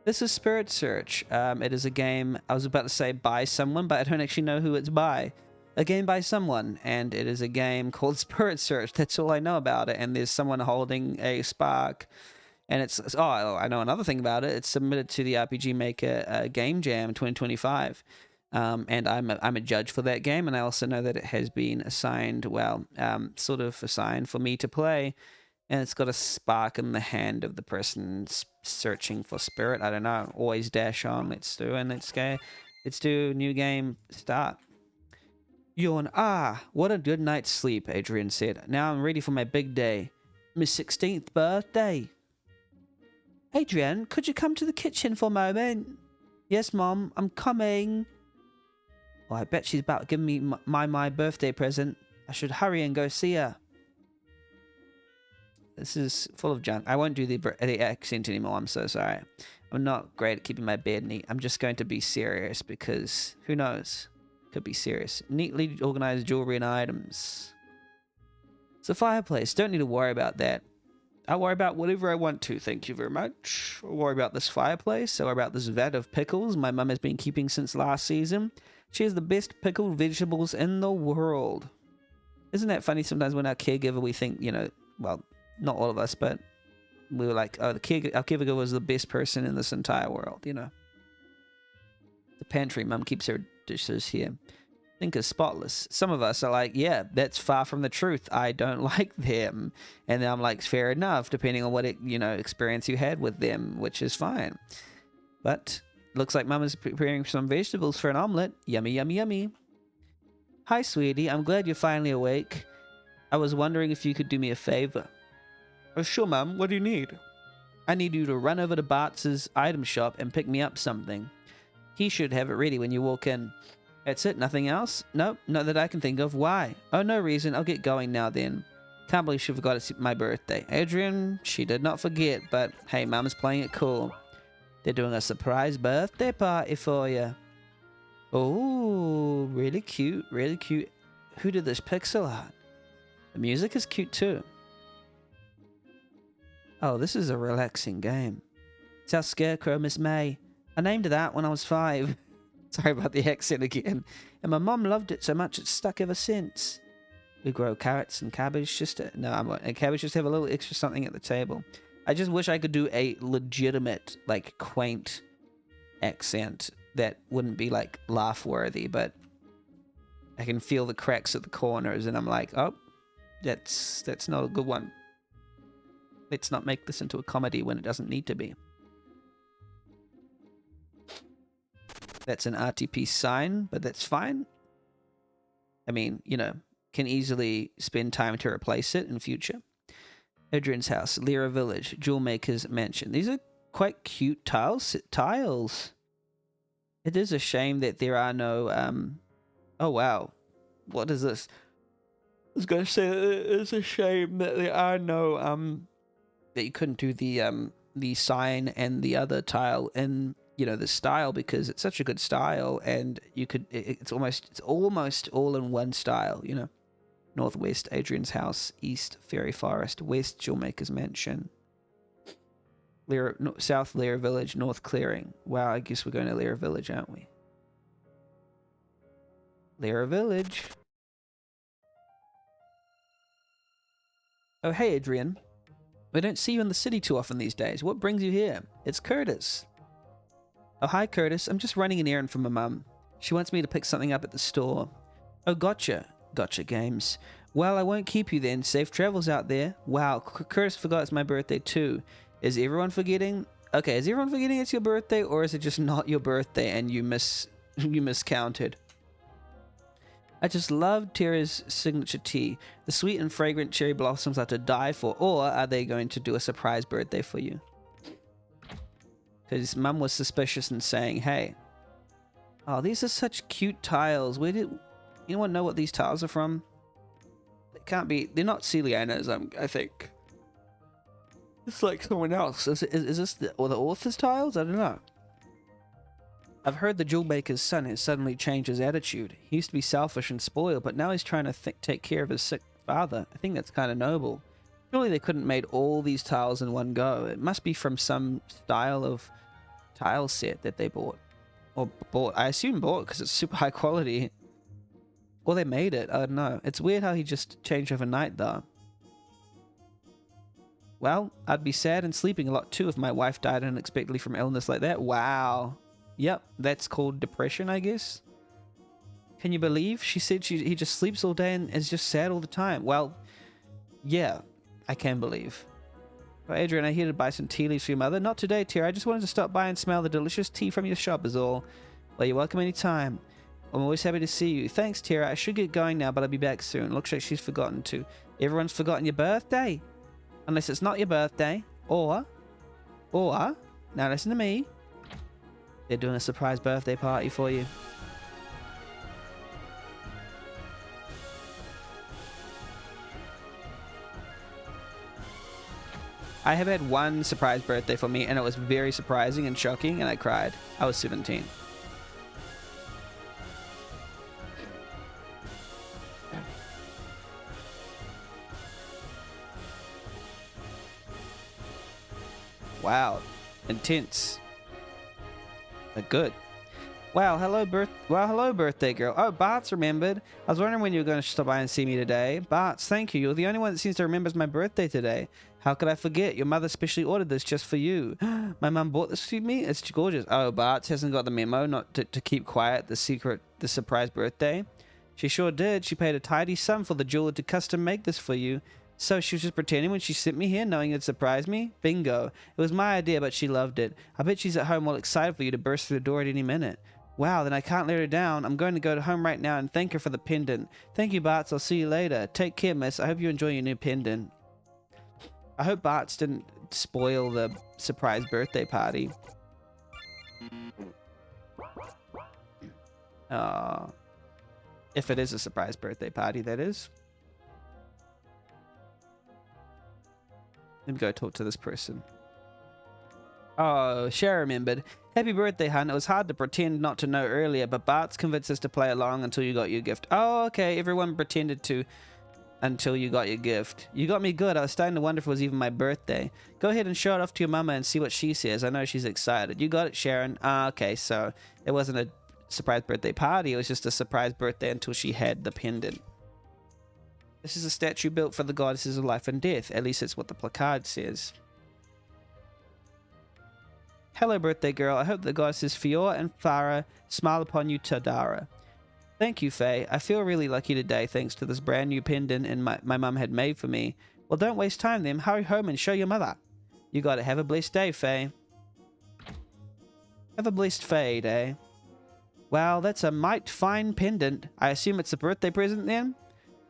This is Spirit Search. It is a game, I was about to say by someone, but I don't actually know who it's by. A game by someone, and it is a game called Spirit Search. That's all I know about it. And there's someone holding a spark, and oh, I know another thing about it. It's submitted to the RPG Maker Game Jam 2025, and I'm a judge for that game. And I also know that it has been assigned, well, sort of assigned for me to play. And it's got a spark in the hand of the person searching for spirit. I don't know. Always dash on. Let's do and let's go. Let's do new game start. Yawn. Ah, what a good night's sleep, Adrian said. Now I'm ready for my big day. My 16th birthday. Adrian, could you come to the kitchen for a moment? Yes, Mom, I'm coming. Well, I bet she's about to give me my birthday present. I should hurry and go see her. This is full of junk. I won't do the accent anymore. I'm so sorry. I'm not great at keeping my bed neat. I'm just going to be serious because who knows? Could be serious. Neatly organized jewelry and items. It's a fireplace. Don't need to worry about that. I'll worry about whatever I want to. Thank you very much. I'll worry about this fireplace. I'll worry about this vat of pickles my mum has been keeping since last season. She has the best pickled vegetables in the world. Isn't that funny? Sometimes when our caregiver, we think, you know, well, not all of us, but we were like, oh, our caregiver was the best person in this entire world, you know. The pantry, Mum keeps her dishes here. Think is spotless. Some of us are like, yeah, that's far from the truth. I don't like them. And then I'm like, fair enough, depending on what, experience you had with them, which is fine. But looks like Mum is preparing some vegetables for an omelet. Yummy, yummy, yummy. Hi, sweetie. I'm glad you're finally awake. I was wondering if you could do me a favor. Oh, sure, Mum. What do you need? I need you to run over to Bart's item shop and pick me up something. He should have it ready when you walk in. That's it? Nothing else? Nope, not that I can think of. Why? Oh, no reason. I'll get going now then. Can't believe she forgot it's my birthday. Adrian, she did not forget, but hey, Mum's playing it cool. They're doing a surprise birthday party for you. Oh, really cute, really cute. Who did this pixel art? The music is cute too. Oh, this is a relaxing game. It's our scarecrow, Miss May. I named her that when I was 5. Sorry about the accent again. And my mum loved it so much it's stuck ever since. We grow carrots and cabbage just to... No, I won't. And cabbage just have a little extra something at the table. I just wish I could do a legitimate, like, quaint accent that wouldn't be, like, laugh-worthy, but I can feel the cracks at the corners and I'm like, oh, that's not a good one. Let's not make this into a comedy when it doesn't need to be. That's an RTP sign, but that's fine. I mean, you know, can easily spend time to replace it in future. Adrian's house, Lyra Village, Jewel Maker's mansion. These are quite cute tiles. It is a shame that there are no... Oh, wow. What is this? I was going to say it's a shame that there are no... that you couldn't do the sign and the other tile in, you know, the style, because it's such a good style, and you could it's almost all in one style, you know. Northwest, Adrian's house. East, Fairy Forest. West, Jewelmaker's mansion. South, Lyra Village. North, Clearing. Wow, I guess we're going to Lyra Village, aren't we? Lyra Village. Oh, hey, Adrian. We don't see you in the city too often these days. What brings you here? It's Curtis. Oh, hi, Curtis. I'm just running an errand for my mum. She wants me to pick something up at the store. Oh, gotcha. Gotcha games. Well, I won't keep you then. Safe travels out there. Wow, Curtis forgot it's my birthday too. Is everyone forgetting? Okay, is everyone forgetting it's your birthday, or is it just not your birthday and you miscounted? I just love Tara's signature tea. The sweet and fragrant cherry blossoms are to die for, or are they going to do a surprise birthday for you? Because Mum was suspicious and saying, hey, oh, these are such cute tiles. Where did anyone know what these tiles are from? They can't be, they're not Celiana's, I think. It's like someone else. Is this the author's tiles? I don't know. I've heard the jewel maker's son has suddenly changed his attitude. He used to be selfish and spoiled, but now he's trying to take care of his sick father. I think that's kind of noble. Surely they couldn't have made all these tiles in one go. It must be from some style of tile set that they bought. Or bought. I assume bought because it's super high quality. Or they made it. I don't know. It's weird how he just changed overnight though. Well, I'd be sad and sleeping a lot too if my wife died unexpectedly from illness like that. Wow. Yep, that's called depression, I guess. Can you believe? She said he just sleeps all day and is just sad all the time. Well, yeah, I can believe. Well, Adrian, I'm here to buy some tea leaves for your mother. Not today, Tara. I just wanted to stop by and smell the delicious tea from your shop is all. Well, you're welcome anytime. I'm always happy to see you. Thanks, Tara. I should get going now, but I'll be back soon. Looks like she's forgotten to. Everyone's forgotten your birthday. Unless it's not your birthday. Or, now listen to me. They're doing a surprise birthday party for you. I have had one surprise birthday for me, and it was very surprising and shocking, and I cried. I was 17. Wow. Intense. But good. Wow, hello birthday girl. Oh, Bart's remembered. I was wondering when you were going to stop by and see me today. Bart's, thank you. You're the only one that seems to remember my birthday today. How could I forget? Your mother specially ordered this just for you. My mum bought this to me? It's gorgeous. Oh, Bart's hasn't got the memo not to keep quiet the surprise birthday. She sure did. She paid a tidy sum for the jeweler to custom make this for you. So she was just pretending when she sent me here, knowing it'd surprise me? Bingo. It was my idea, but she loved it. I bet she's at home all excited for you to burst through the door at any minute. Wow, then I can't let her down. I'm going to go home right now and thank her for the pendant. Thank you, Bart's. I'll see you later. Take care, miss. I hope you enjoy your new pendant. I hope Bart's didn't spoil the surprise birthday party. If it is a surprise birthday party, that is. Let me go talk to this person. Oh, Cher remembered. Happy birthday, hun. It was hard to pretend not to know earlier, but Bart's convinced us to play along until you got your gift. Oh, okay. Everyone pretended to until you got your gift. You got me good. I was starting to wonder if it was even my birthday. Go ahead and show it off to your mama and see what she says. I know she's excited. You got it, Sharon. Okay, so it wasn't a surprise birthday party. It was just a surprise birthday until she had the pendant. This is a statue built for the goddesses of life and death. At least it's what the placard says. Hello, birthday girl. I hope the goddesses Fiora and Farah smile upon you, Tadara. Thank you, Faye. I feel really lucky today thanks to this brand new pendant and my mum had made for me. Well, don't waste time then. Hurry home and show your mother. You gotta have a blessed day, Faye. Have a blessed Faye day. Wow, that's a might fine pendant. I assume it's a birthday present then?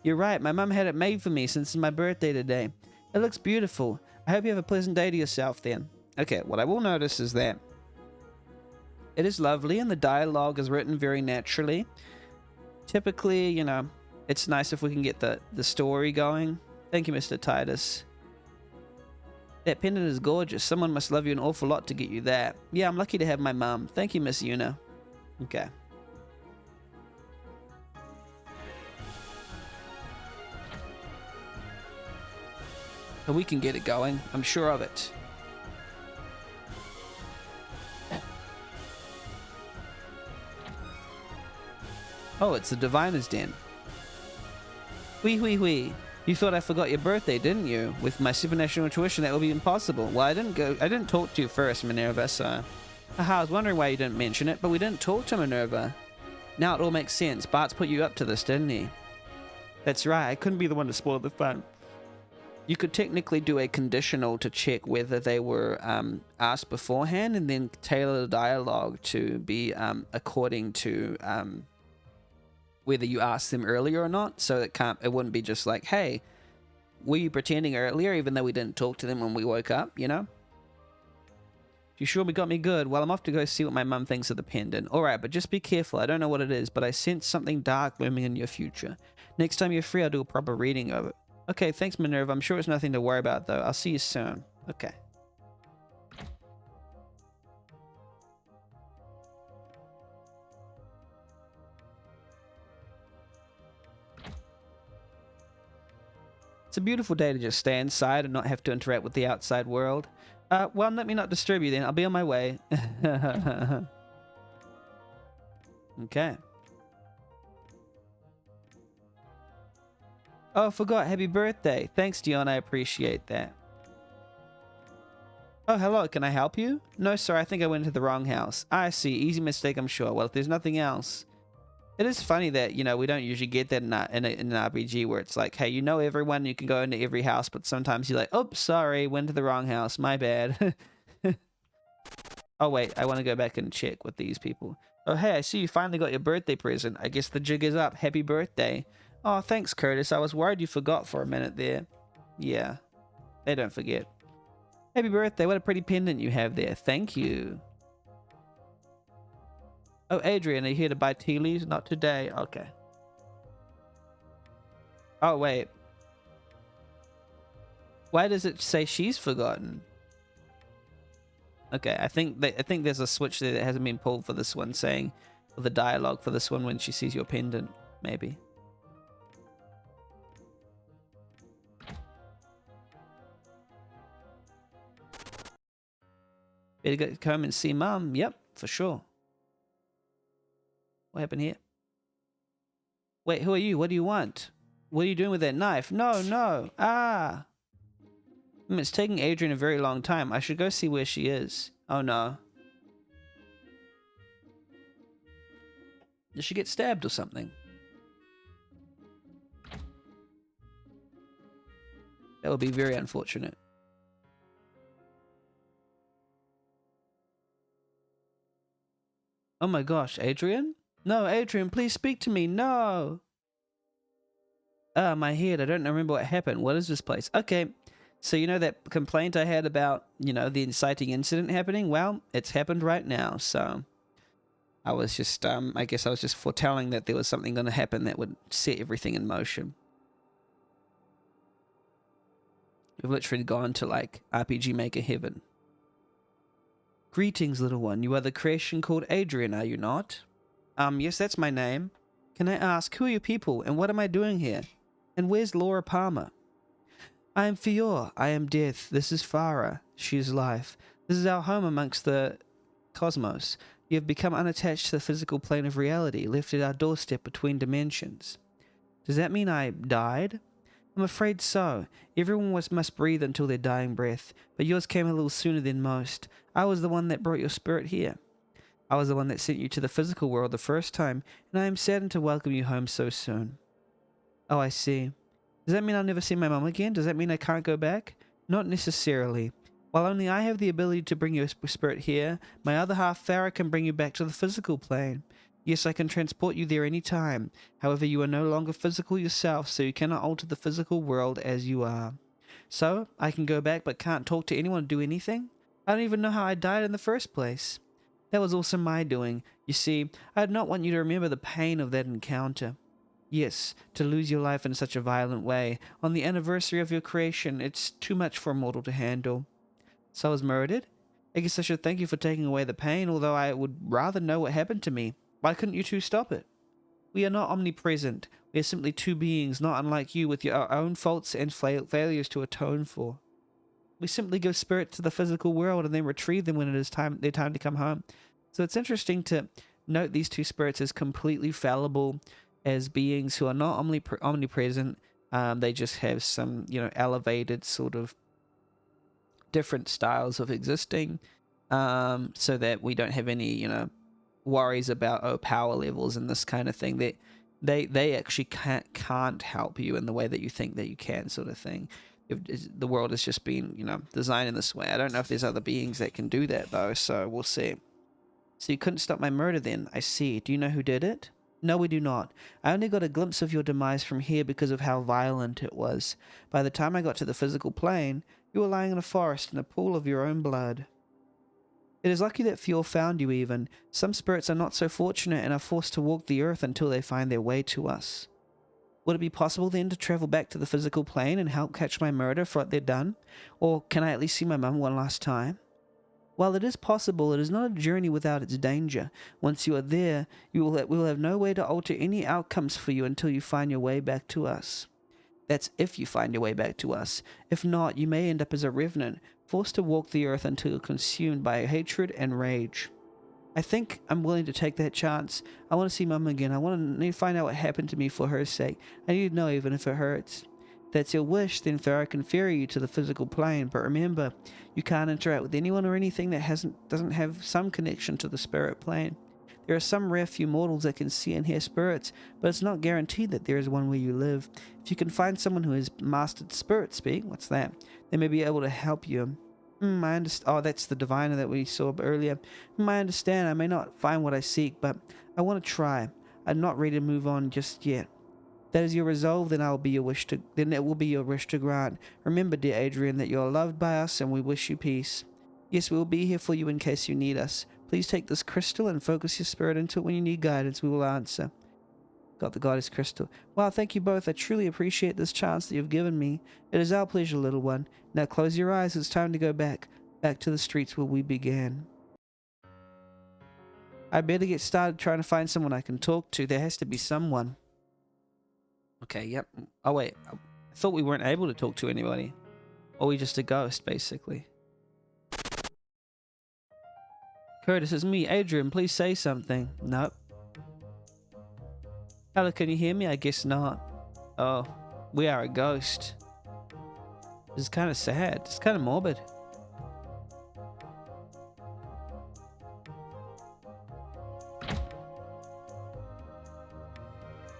You're right, my mum had it made for me since it's my birthday today. It looks beautiful. I hope you have a pleasant day to yourself then. Okay, what I will notice is that it is lovely and the dialogue is written very naturally. Typically, you know, it's nice if we can get the story going. Thank you, Mr. Titus. That pendant is gorgeous. Someone must love you an awful lot to get you that. Yeah, I'm lucky to have my mum. Thank you, Miss Yuna. Okay. So we can get it going. I'm sure of it. Oh, it's the Diviner's Den. Wee wee wee. You thought I forgot your birthday, didn't you? With my supernatural intuition, that would be impossible. Well, I didn't talk to you first, Minerva, so... Haha, I was wondering why you didn't mention it, but we didn't talk to Minerva. Now it all makes sense. Bart's put you up to this, didn't he? That's right. I couldn't be the one to spoil the fun. You could technically do a conditional to check whether they were asked beforehand and then tailor the dialogue to be according to whether you asked them earlier or not. So it wouldn't be just like, hey, were you pretending earlier even though we didn't talk to them when we woke up, you know? You sure we got me good? Well, I'm off to go see what my mum thinks of the pendant. Alright, but just be careful. I don't know what it is, but I sense something dark looming in your future. Next time you're free, I'll do a proper reading of it. Okay, thanks, Minerva. I'm sure it's nothing to worry about, though. I'll see you soon. Okay. It's a beautiful day to just stay inside and not have to interact with the outside world. Well, let me not disturb you then. I'll be on my way. Okay. Oh, I forgot. Happy birthday. Thanks, Dion. I appreciate that. Oh, hello. Can I help you? No, sir. I think I went to the wrong house. I see. Easy mistake, I'm sure. Well, if there's nothing else... It is funny that, you know, we don't usually get that in an RPG where it's like, hey, you know everyone, you can go into every house, but sometimes you're like, oops, sorry, went to the wrong house. My bad. Oh, wait. I want to go back and check with these people. Oh, hey, I see you finally got your birthday present. I guess the jig is up. Happy birthday. Oh, thanks, Curtis. I was worried you forgot for a minute there. Yeah, they don't forget. Happy birthday. What a pretty pendant you have there. Thank you. Oh, Adrian, are you here to buy tea leaves? Not today. Okay. Oh, wait. Why does it say she's forgotten? Okay, I think there's a switch there that hasn't been pulled for this one, saying for the dialogue for this one when she sees your pendant, maybe. Better go home and see Mum. Yep, for sure. What happened here? Wait, who are you? What do you want? What are you doing with that knife? No, no. Ah. It's taking Adrian a very long time. I should go see where she is. Oh, no. Did she get stabbed or something? That would be very unfortunate. Oh my gosh, Adrian? No, Adrian, please speak to me. No. Ah, my head. I don't remember what happened. What is this place? Okay. So you know that complaint I had about, you know, the inciting incident happening? Well, it's happened right now. So I was just, I guess I was just foretelling that there was something going to happen that would set everything in motion. We've literally gone to like RPG Maker heaven. Greetings, little one. You are the creation called Adrian, are you not? Yes, that's my name. Can I ask, who are your people and what am I doing here? And where's Laura Palmer? I am Fior. I am death. This is Farah. She is life. This is our home amongst the cosmos. You have become unattached to the physical plane of reality, left at our doorstep between dimensions. Does that mean I died? I'm afraid so. Everyone must breathe until their dying breath, but yours came a little sooner than most. I was the one that brought your spirit here. I was the one that sent you to the physical world the first time, and I am saddened to welcome you home so soon. Oh, I see. Does that mean I'll never see my mum again? Does that mean I can't go back? Not necessarily. While only I have the ability to bring your spirit here, my other half, Farah, can bring you back to the physical plane. Yes, I can transport you there any time. However, you are no longer physical yourself, so you cannot alter the physical world as you are. So, I can go back but can't talk to anyone or do anything? I don't even know how I died in the first place. That was also my doing. You see, I did not want you to remember the pain of that encounter. Yes, to lose your life in such a violent way, on the anniversary of your creation, it's too much for a mortal to handle. So I was murdered? I guess I should thank you for taking away the pain, although I would rather know what happened to me. Why couldn't you two stop it? We are not omnipresent. We are simply two beings not unlike you with your own faults and failures to atone for. We simply give spirit to the physical world and then retrieve them when it is their time to come home. So it's interesting to note these two spirits as completely fallible, as beings who are not omnipresent. They just have some, you know, elevated sort of different styles of existing, so that we don't have any, you know, worries about power levels and this kind of thing. That they actually can't help you in the way that you think that you can, sort of thing. The world has just been, you know, designed in this way. I don't know if there's other beings that can do that though, so we'll see. So you couldn't stop my murder then? I see. Do you know who did it? No, we do not. I only got a glimpse of your demise from here because of how violent it was. By the time I got to the physical plane, you were lying in a forest in a pool of your own blood. It is lucky that Fjord found you even. Some spirits are not so fortunate and are forced to walk the earth until they find their way to us. Would it be possible then to travel back to the physical plane and help catch my murder for what they've done? Or can I at least see my mum one last time? While it is possible, it is not a journey without its danger. Once you are there, we will have no way to alter any outcomes for you until you find your way back to us. That's if you find your way back to us. If not, you may end up as a revenant, forced to walk the earth until consumed by hatred and rage. I think I'm willing to take that chance. I want to see Mum again. I want to find out what happened to me for her sake. I need to know even if it hurts. If that's your wish, then I can ferry you to the physical plane. But remember, you can't interact with anyone or anything that doesn't have some connection to the spirit plane. There are some rare few mortals that can see and hear spirits, but it's not guaranteed that there is one where you live. If you can find someone who has mastered spirit speak, what's that? They may be able to help you. I understand. Oh, that's the diviner that we saw earlier. I understand. I may not find what I seek, but I want to try. I'm not ready to move on just yet. That is your resolve, then it will be your wish to grant. Remember, dear Adrian, that you are loved by us, and we wish you peace. Yes, we will be here for you in case you need us. Please take this crystal and focus your spirit into it when you need guidance. We will answer. Got the goddess crystal. Wow, thank you both. I truly appreciate this chance that you've given me. It is our pleasure, little one. Now close your eyes. It's time to go back to the streets where we began. I better get started trying to find someone I can talk to. There has to be someone. Okay, yep. Oh, wait. I thought we weren't able to talk to anybody. Or we just a ghost, basically. Curtis, it's me, Adrian. Please say something. Nope. Hello, can you hear me? I guess not. Oh, we are a ghost. This is kind of sad. It's kind of morbid.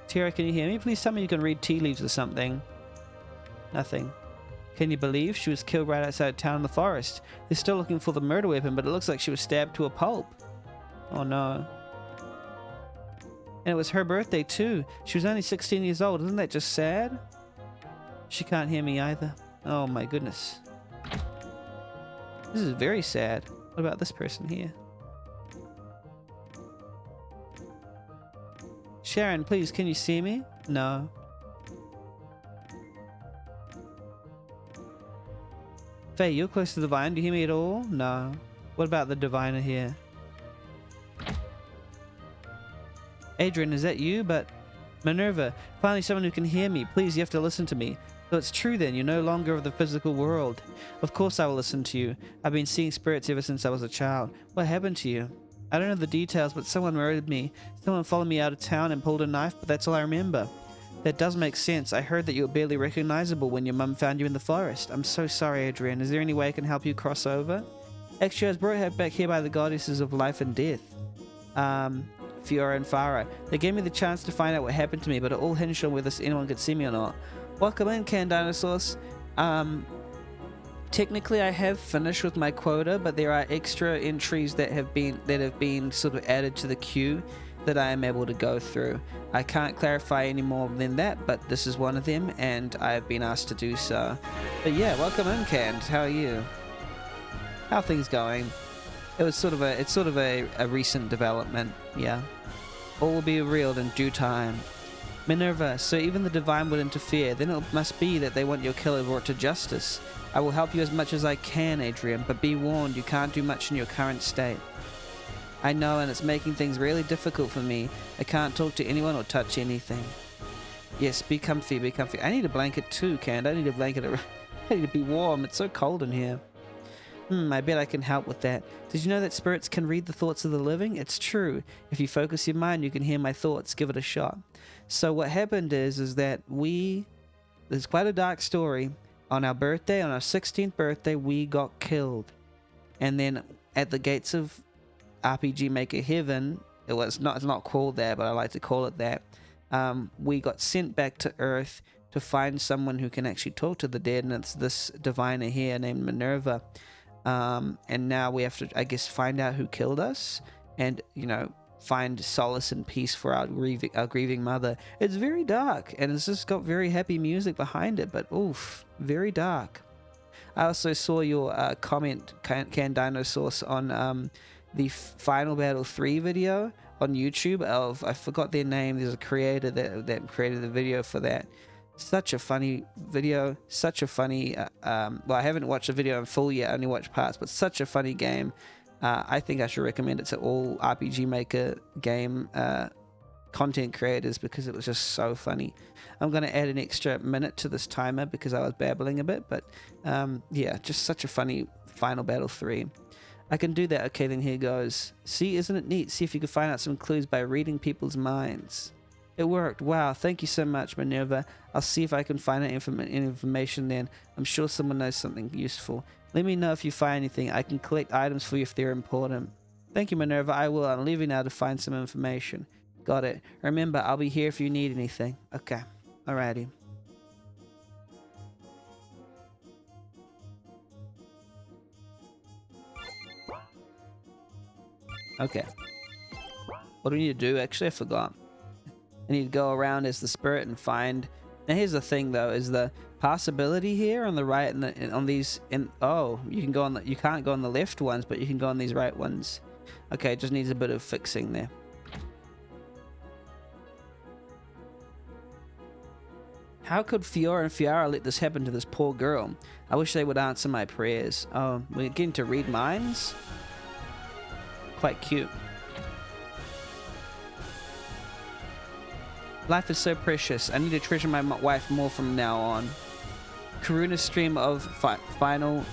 Tara, can you hear me? Please tell me you can read tea leaves or something. Nothing. Can you believe she was killed right outside town in the forest? They're still looking for the murder weapon, but it looks like she was stabbed to a pulp. Oh no. And it was her birthday too. She was only 16 years old. Isn't that just sad? She can't hear me either. Oh my goodness. This is very sad. What about this person here? Sharon, please, can you see me? No. Faye, you're close to the divine. Do you hear me at all? No. What about the diviner here? Adrian, is that you? But Minerva, finally someone who can hear me. Please, you have to listen to me. So it's true then, you're no longer of the physical world. Of course I will listen to you. I've been seeing spirits ever since I was a child. What happened to you? I don't know the details, but someone murdered me. Someone followed me out of town and pulled a knife, but that's all I remember. That does make sense. I heard that you were barely recognizable when your mum found you in the forest. I'm so sorry, Adrian. Is there any way I can help you cross over? Actually, I was brought back here by the goddesses of life and death. Fiora and Farah. They gave me the chance to find out what happened to me, but it all hinged on whether anyone could see me or not. Welcome in, canned dinosaurs. Technically, I have finished with my quota, but there are extra entries that have been sort of added to the queue that I am able to go through. I can't clarify any more than that, but this is one of them, and I have been asked to do so. But yeah, welcome in, Canned. How are you? How are things going? It's sort of a recent development, yeah. All will be revealed in due time. Minerva, so even the divine would interfere, then it must be that they want your killer brought to justice. I will help you as much as I can, Adrian, but be warned, you can't do much in your current state. I know, and it's making things really difficult for me. I can't talk to anyone or touch anything. Yes, be comfy, be comfy. I need a blanket too, Canned. I need a blanket. I need to be warm. It's so cold in here. I bet I can help with that. Did you know that spirits can read the thoughts of the living? It's true. If you focus your mind, you can hear my thoughts. Give it a shot. So what happened is that there's quite a dark story. On our birthday, on our 16th birthday, we got killed. And then at the gates of RPG Maker Heaven, it's not called that, but I like to call it that. We got sent back to Earth to find someone who can actually talk to the dead, and it's this diviner here named Minerva. And now we have to, I guess, find out who killed us, and find solace and peace for our grieving mother. It's very dark, and it's just got very happy music behind it, but oof, very dark. I also saw your comment, Canned Dinosaurs, on the Final Battle 3 video on YouTube of, I forgot their name, there's a creator that created the video for that. Such a funny video, such a funny, well, I haven't watched the video in full yet, I only watched parts, but such a funny game. I think I should recommend it to all RPG Maker game content creators because it was just so funny. I'm going to add an extra minute to this timer because I was babbling a bit, but yeah, just such a funny Final Battle 3. I can do that. Okay, then here goes. See, isn't it neat? See if you can find out some clues by reading people's minds. It worked. Wow, thank you so much, Minerva. I'll see if I can find out information then. I'm sure someone knows something useful. Let me know if you find anything. I can collect items for you if they're important. Thank you, Minerva. I will. I'm leaving now to find some information. Got it. Remember, I'll be here if you need anything. Okay. Alrighty. Okay. What do we need to do? Actually, I forgot. I need to go around as the spirit and find... Now, here's the thing, though, is the possibility here on the right and on these... Oh, you can go on you can't go on the left ones, but you can go on these right ones. Okay, it just needs a bit of fixing there. How could Fiora and Fiara let this happen to this poor girl? I wish they would answer my prayers. Oh, we're getting to read minds? Quite cute. Life is so precious. I need to treasure my wife more from now on. Karuna's stream of Final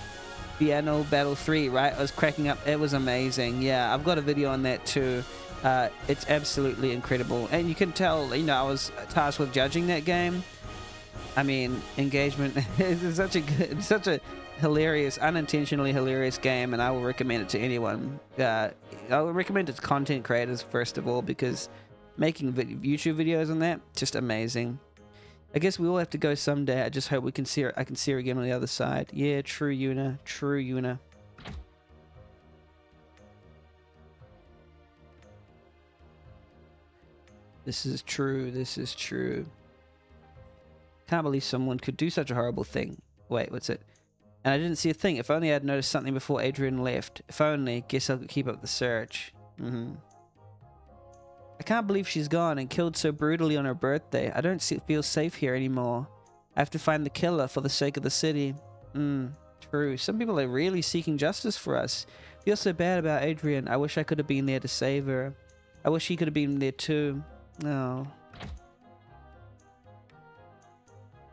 Battle 3, right? I was cracking up. It was amazing. Yeah, I've got a video on that too. It's absolutely incredible. And you can tell, you know, I was tasked with judging that game. I mean, engagement is such a hilarious, unintentionally hilarious game, and I will recommend it to anyone. I will recommend it to content creators, first of all, because making YouTube videos on that, just amazing. I guess we all have to go someday. I just hope we can see her. I can see her again on the other side. Yeah, true, Yuna. True, Yuna. This is true. This is true. Can't believe someone could do such a horrible thing. Wait, what's it? And I didn't see a thing. If only I'd noticed something before Adrian left. If only. Guess I'll keep up the search. I can't believe she's gone and killed so brutally on her birthday. I don't feel safe here anymore. I have to find the killer for the sake of the city. True. Some people are really seeking justice for us. I feel so bad about Adrian. I wish I could have been there to save her. I wish he could have been there too. Oh.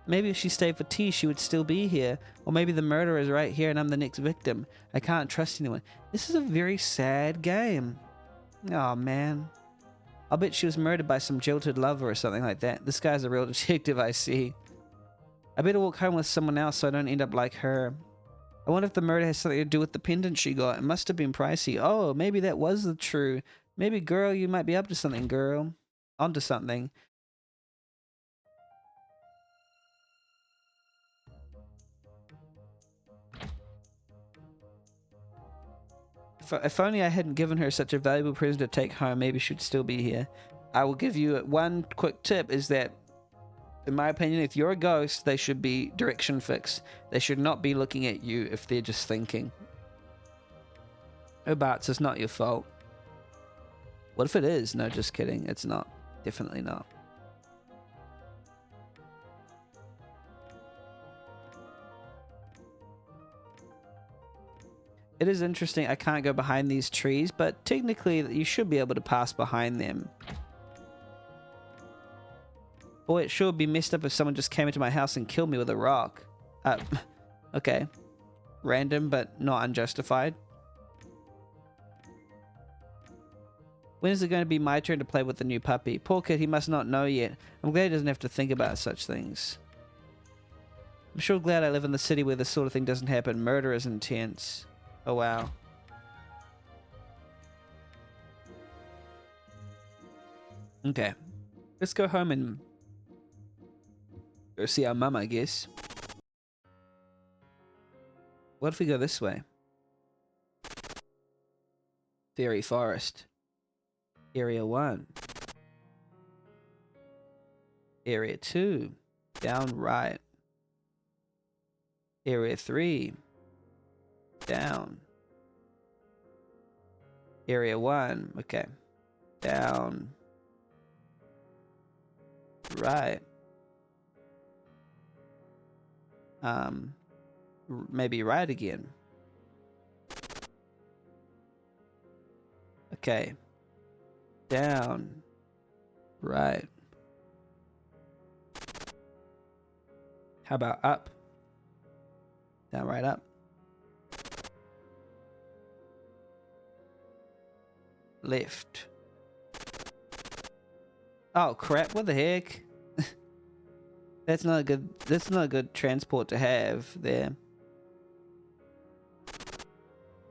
Maybe if she stayed for tea, she would still be here. Or maybe the murderer is right here and I'm the next victim. I can't trust anyone. This is a very sad game. Oh, man. I'll bet she was murdered by some jilted lover or something like that. This guy's a real detective, I see. I better walk home with someone else so I don't end up like her. I wonder if the murder has something to do with the pendant she got. It must have been pricey. Oh, maybe that was the true. Maybe, girl, you might be up to something, girl. Onto something. If only I hadn't given her such a valuable present to take home, maybe she'd still be here. I will give you one quick tip, is that, in my opinion, if you're a ghost, they should be direction fixed. They should not be looking at you if they're just thinking. Oh, Bart's, it's not your fault. What if it is? No, just kidding. It's not. Definitely not. It is interesting. I can't go behind these trees, but technically you should be able to pass behind them. Boy, it sure would be messed up if someone just came into my house and killed me with a rock. Okay. Random, but not unjustified. When is it going to be my turn to play with the new puppy? Poor kid, he must not know yet. I'm glad he doesn't have to think about such things. I'm sure glad I live in the city where this sort of thing doesn't happen. Murder is intense. Oh, wow. Okay. Let's go home and go see our mum, I guess. What if we go this way? Fairy Forest. Area 1. Area 2. Down right. Area 3. Down. Area 1. Okay. Down. Right. Maybe right again. Okay. Down. Right. How about up? Down, right, up. left. Oh crap, what the heck? That's not a good transport to have there.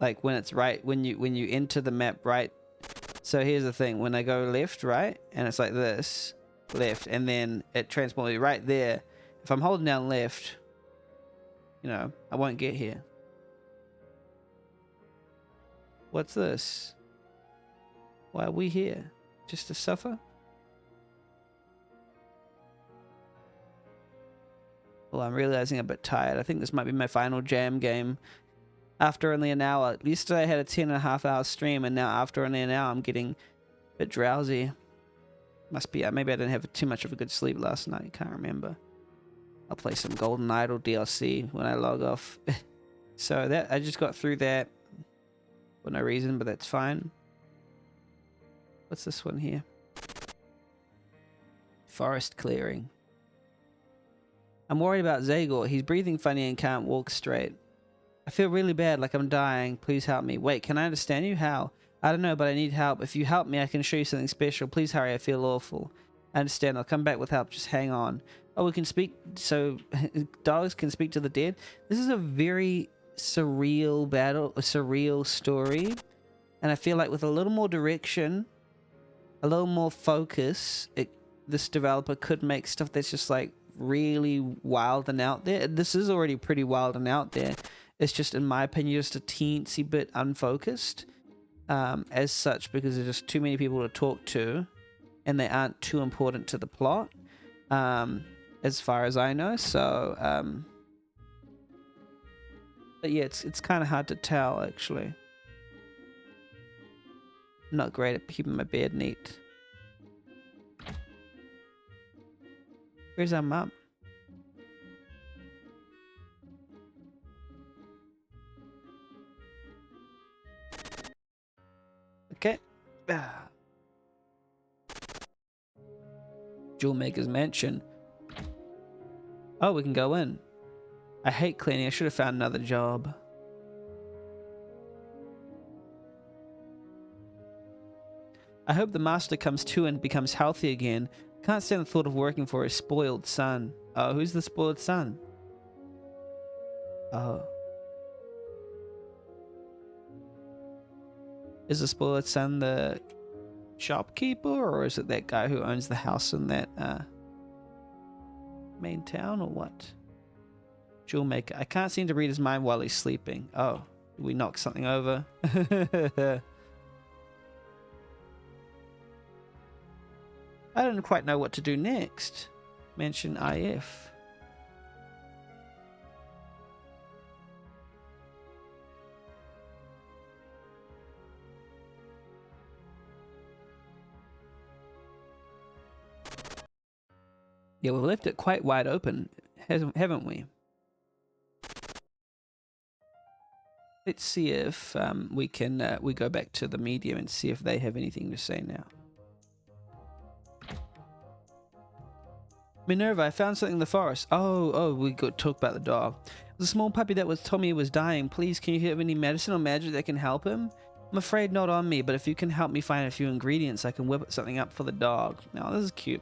Like when it's right, when you enter the map, right? So here's the thing, when I go left, right, and it's like this, left, and then it transports me right there. If I'm holding down left, you know, I won't get here. What's this? Why are we here? Just to suffer? Well, I'm realizing I'm a bit tired. I think this might be my final jam game. After only an hour. Yesterday I had a 10.5 hour stream, and now after only an hour I'm getting a bit drowsy. Must be, maybe I didn't have too much of a good sleep last night. Can't remember. I'll play some Golden Idol DLC when I log off. So that, I just got through that for no reason, but that's fine. What's this one here? Forest clearing. I'm worried about Zagor. He's breathing funny and can't walk straight. I feel really bad, like I'm dying. Please help me. Wait, can I understand you? How? I don't know, but I need help. If you help me, I can show you something special. Please hurry, I feel awful. I understand. I'll come back with help. Just hang on. Oh, we can speak. So, dogs can speak to the dead? This is a very surreal battle, a surreal story. And I feel like with a little more direction, a little more focus, this developer could make stuff that's just like really wild and out there. This is already pretty wild and out there. It's just, in my opinion, just a teensy bit unfocused as such, because there's just too many people to talk to and they aren't too important to the plot as far as I know. So, but yeah, it's kind of hard to tell, actually. I'm not great at keeping my bed neat. Where's our mum? Okay. Jewel Maker's Mansion. Oh, we can go in. I hate cleaning. I should have found another job. I hope the master comes to and becomes healthy again. Can't stand the thought of working for his spoiled son. Oh, who's the spoiled son? Oh. Is the spoiled son the shopkeeper, or is it that guy who owns the house in that main town, or what? Jewel Maker. I can't seem to read his mind while he's sleeping. Oh, we knocked something over. I don't quite know what to do next. Mention IF. Yeah, we've left it quite wide open, haven't we? Let's see if we can we go back to the medium and see if they have anything to say now. Minerva, I found something in the forest. Oh, we got to talk about the dog. The small puppy that was told me was dying. Please, can you have any medicine or magic that can help him? I'm afraid not on me, but if you can help me find a few ingredients, I can whip something up for the dog. Now, this is cute.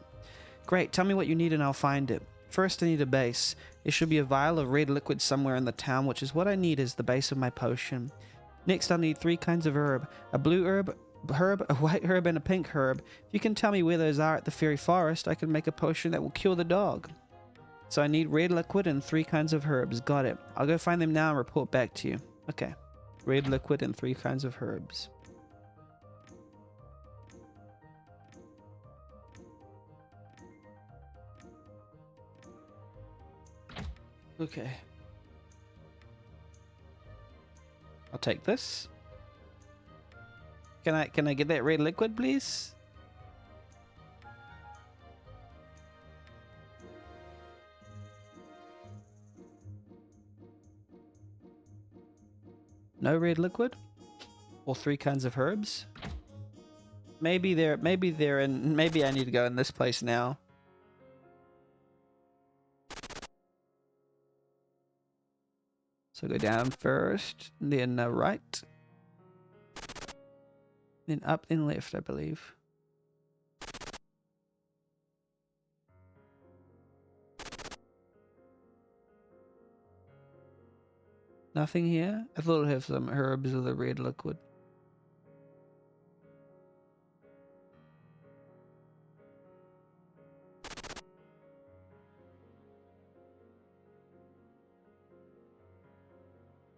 Great, tell me what you need and I'll find it. First, I need a base. There should be a vial of red liquid somewhere in the town, which is what I need as the base of my potion. Next, I'll need 3 kinds of herb. A blue herb, a white herb, and a pink herb. If you can tell me where those are at the fairy forest, I can make a potion that will cure the dog. So I need red liquid and 3 kinds of herbs. Got it. I'll go find them now and report back to you. Okay. Red liquid and 3 kinds of herbs. Okay. I'll take this. Can I get that red liquid, please? No red liquid? Or 3 kinds of herbs? Maybe I need to go in this place now. So go down first, then right. Then up, then left, I believe. Nothing here? I thought it'd have some herbs with a red liquid.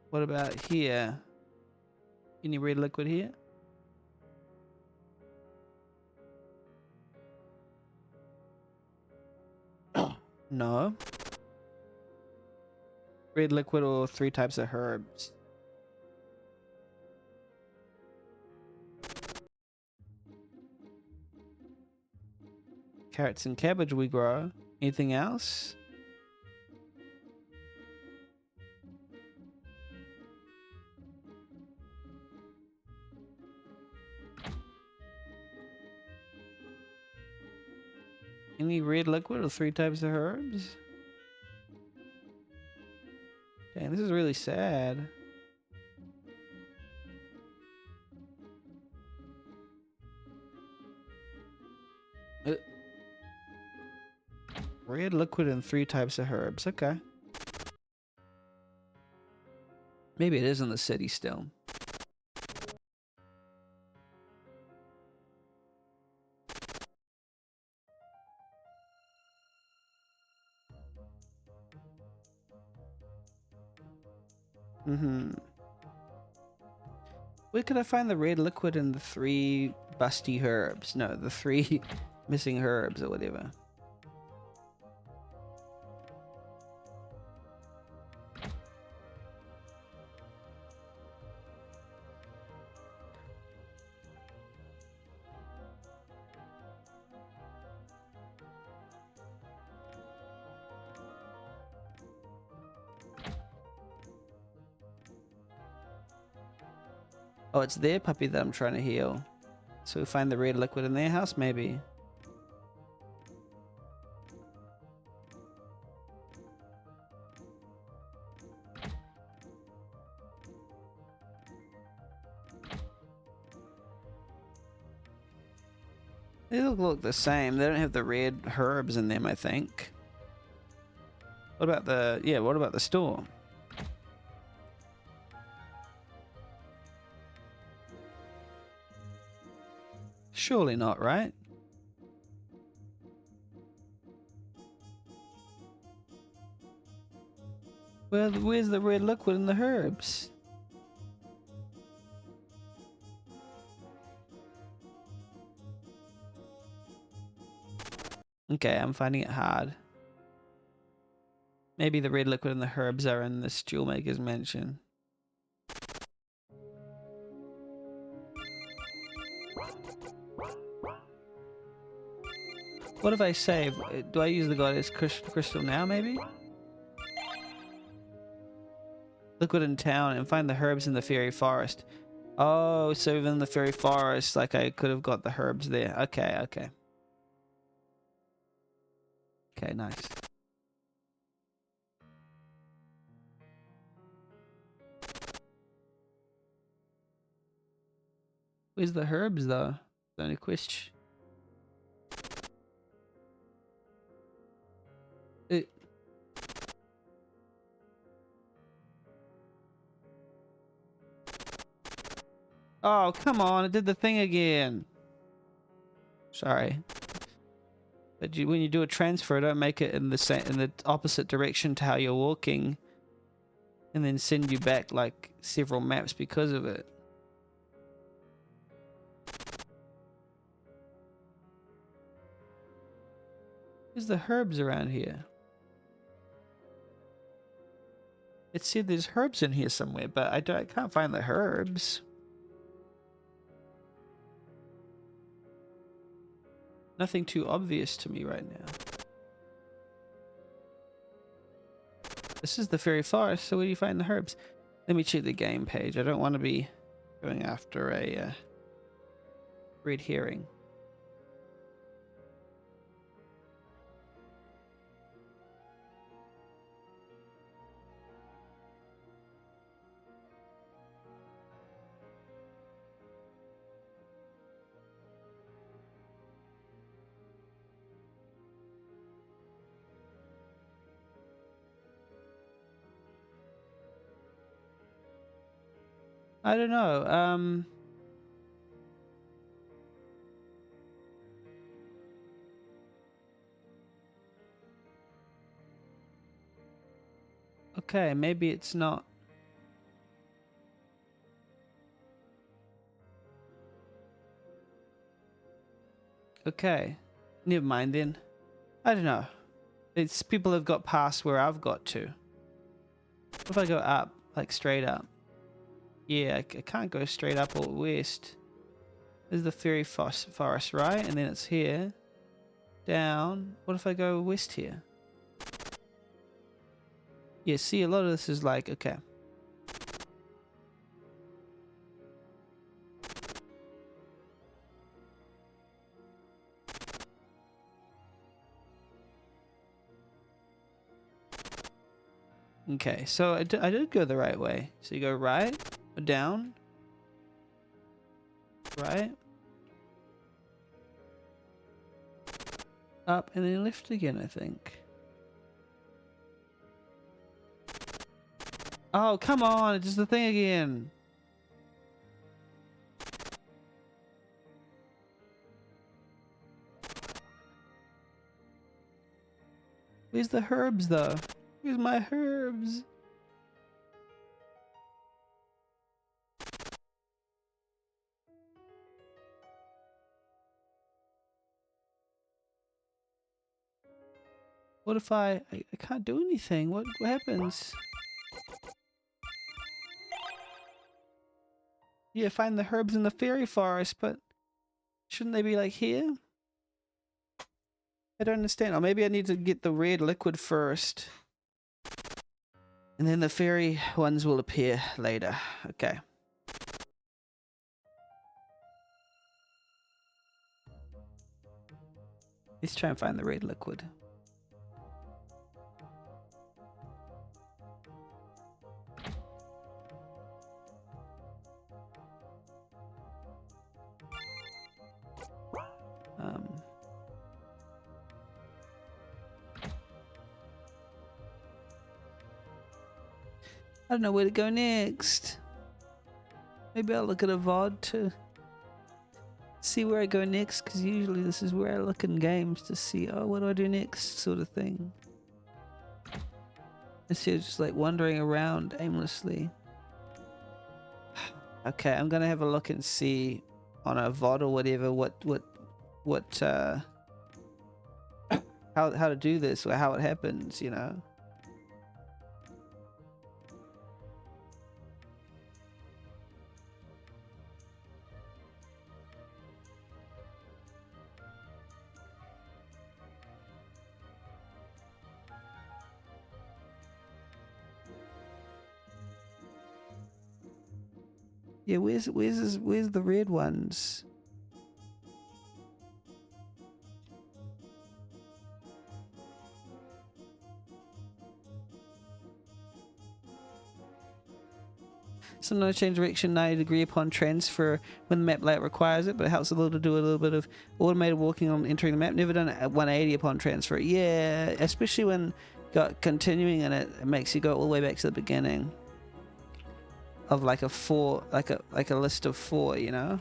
What about here? Any red liquid here? No. Red liquid or 3 types of herbs. Carrots and cabbage we grow. Anything else? Any red liquid or 3 types of herbs? Dang, this is really sad. Red liquid and 3 types of herbs. Okay. Maybe it is in the city still. Where could I find the red liquid and the 3 busty herbs? No, the 3 missing herbs or whatever. Oh, it's their puppy that I'm trying to heal. So we find the red liquid in their house, maybe. They look the same. They don't have the red herbs in them, I think. What about the... Yeah, what about the store? Surely not, right? Well, where's the red liquid and the herbs? Okay, I'm finding it hard. Maybe the red liquid and the herbs are in the jewel maker's mansion. What if I save? Do I use the goddess crystal now, maybe? Liquid in town and find the herbs in the fairy forest. Oh, so in the fairy forest, like I could have got the herbs there. Okay, okay. Okay, nice. Where's the herbs, though? The only question. Oh, come on. It did the thing again. Sorry. But when you do a transfer, don't make it in the opposite direction to how you're walking. And then send you back like several maps because of it. There's the herbs around here. It said there's herbs in here somewhere, but I can't find the herbs. Nothing too obvious to me right now. This is the fairy forest, so where do you find the herbs? Let me check the game page. I don't want to be going after a red herring. I don't know. Okay, maybe it's not. Okay. Never mind then. I don't know. It's people have got past where I've got to. What if I go up, like straight up? Yeah, I can't go straight up or west. This is the fairy forest, right? And then it's here. Down. What if I go west here? Yeah, see, a lot of this is like, okay. Okay, so I did go the right way. So you go right, down, right, up, and then left again, I think. Oh, come on, it's just the thing again. Where's the herbs, though? Where's my herbs? What if I can't do anything? What happens? Yeah, find the herbs in the fairy forest, but shouldn't they be like here? I don't understand. Or maybe I need to get the red liquid first. And then the fairy ones will appear later. Okay. Let's try and find the red liquid. I don't know where to go next. Maybe I'll look at a VOD to see where I go next, because usually this is where I look in games to see, oh, what do I do next, sort of thing. Instead of just like wandering around aimlessly. Okay, I'm gonna have a look and see on a VOD or whatever how to do this or how it happens, you know. Yeah, where's the red ones? Sometimes change direction 90 degree upon transfer when the map layout requires it, but it helps a little to do a little bit of automated walking on entering the map. Never done it at 180 upon transfer. Yeah, especially when got continuing in it, it makes you go all the way back to the beginning of like a like a list of 4, you know.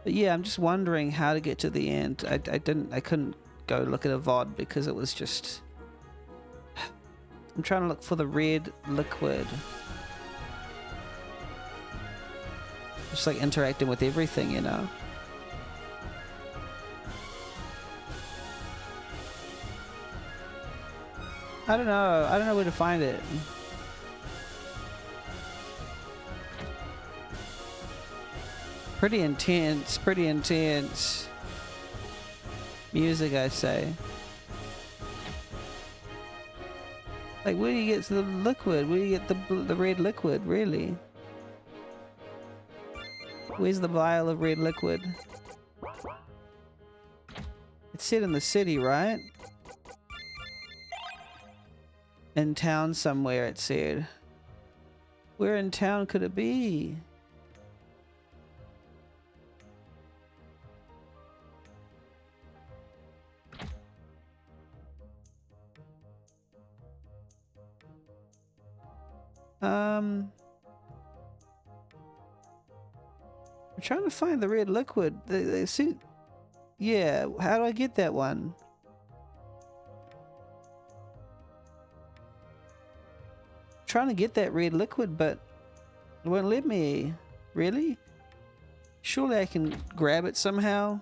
But yeah, I'm just wondering how to get to the end. I couldn't go look at a VOD because it was just. I'm trying to look for the red liquid. Just like interacting with everything, you know. I don't know where to find it. Pretty intense music, I say. Like, where do you get the liquid? Where do you get the red liquid, really? Where's the vial of red liquid? It's set in the city, right? In town somewhere, it said. Where in town could it be? I'm trying to find the red liquid. They see. Yeah, how do I get that one? I'm trying to get that red liquid, but it won't let me. Really? Surely I can grab it somehow.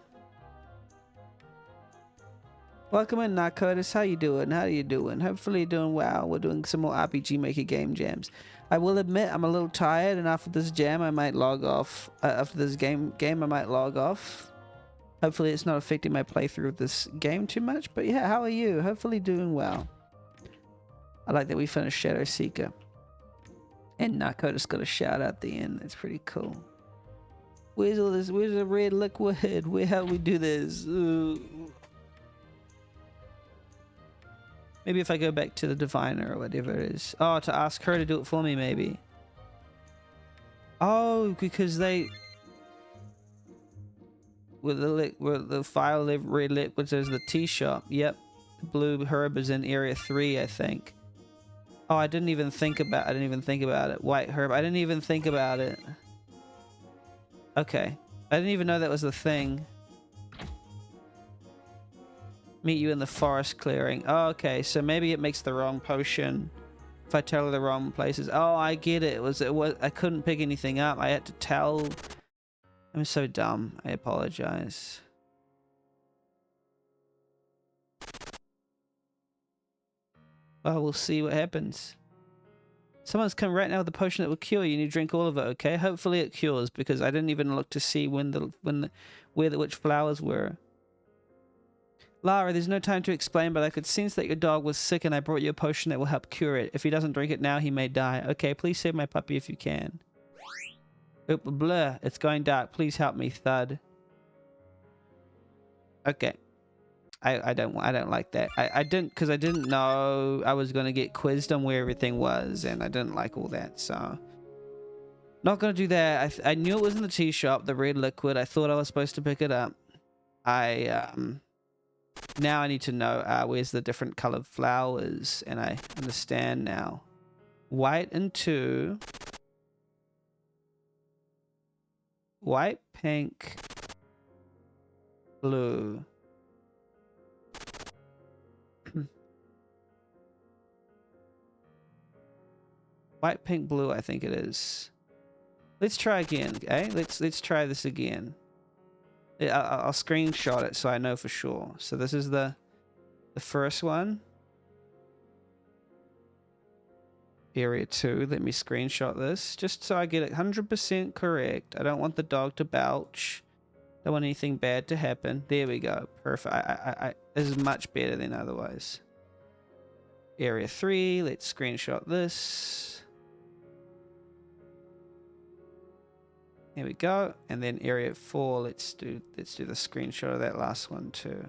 Welcome in, Narcotis. How you doing? How you doing? Hopefully you're doing well. We're doing some more RPG Maker game jams. I will admit I'm a little tired, and after this jam I might log off. After this game I might log off. Hopefully it's not affecting my playthrough of this game too much. But yeah, how are you? Hopefully doing well. I like that we finished Shadow Seeker. And Narcotis got a shout out at the end. That's pretty cool. Where's all this? Where's the red liquid? How do we do this? Maybe if I go back to the diviner or whatever it is. Oh, to ask her to do it for me, maybe. Oh, because they... With the file red liquid says the tea shop. Yep. The blue herb is in area 3, I think. Oh, I didn't even think about it. White herb. I didn't even think about it. Okay. I didn't even know that was the thing. Meet you in the forest clearing. Oh, okay, so maybe it makes the wrong potion if I tell her the wrong places. Oh, I get it. It was I couldn't pick anything up. I had to tell. I'm so dumb. I apologize. Well, we'll see what happens. Someone's come right now with a potion that will cure you, and you drink all of it. Okay, hopefully it cures, because I didn't even look to see which flowers were. Lara, there's no time to explain, but I could sense that your dog was sick, and I brought you a potion that will help cure it. If he doesn't drink it now, he may die. Okay, please save my puppy if you can. Oop, blur. It's going dark. Please help me, Thud. Okay. I don't like that. I didn't know I was gonna get quizzed on where everything was, and I didn't like all that, so not gonna do that. I knew it was in the tea shop, the red liquid. I thought I was supposed to pick it up. Now I need to know where's the different colored flowers, and I understand now. White and 2. White, pink, blue. White, pink, blue, I think it is. Let's try again, okay? Let's try this again. I'll screenshot it so I know for sure. So this is the first one. Area 2. Let me screenshot this just so I get it 100% correct. I don't want the dog to belch. Don't want anything bad to happen. There we go. Perfect. This is much better than otherwise. Area 3. Let's screenshot this. Here we go. And then area 4. Let's do the screenshot of that last one too.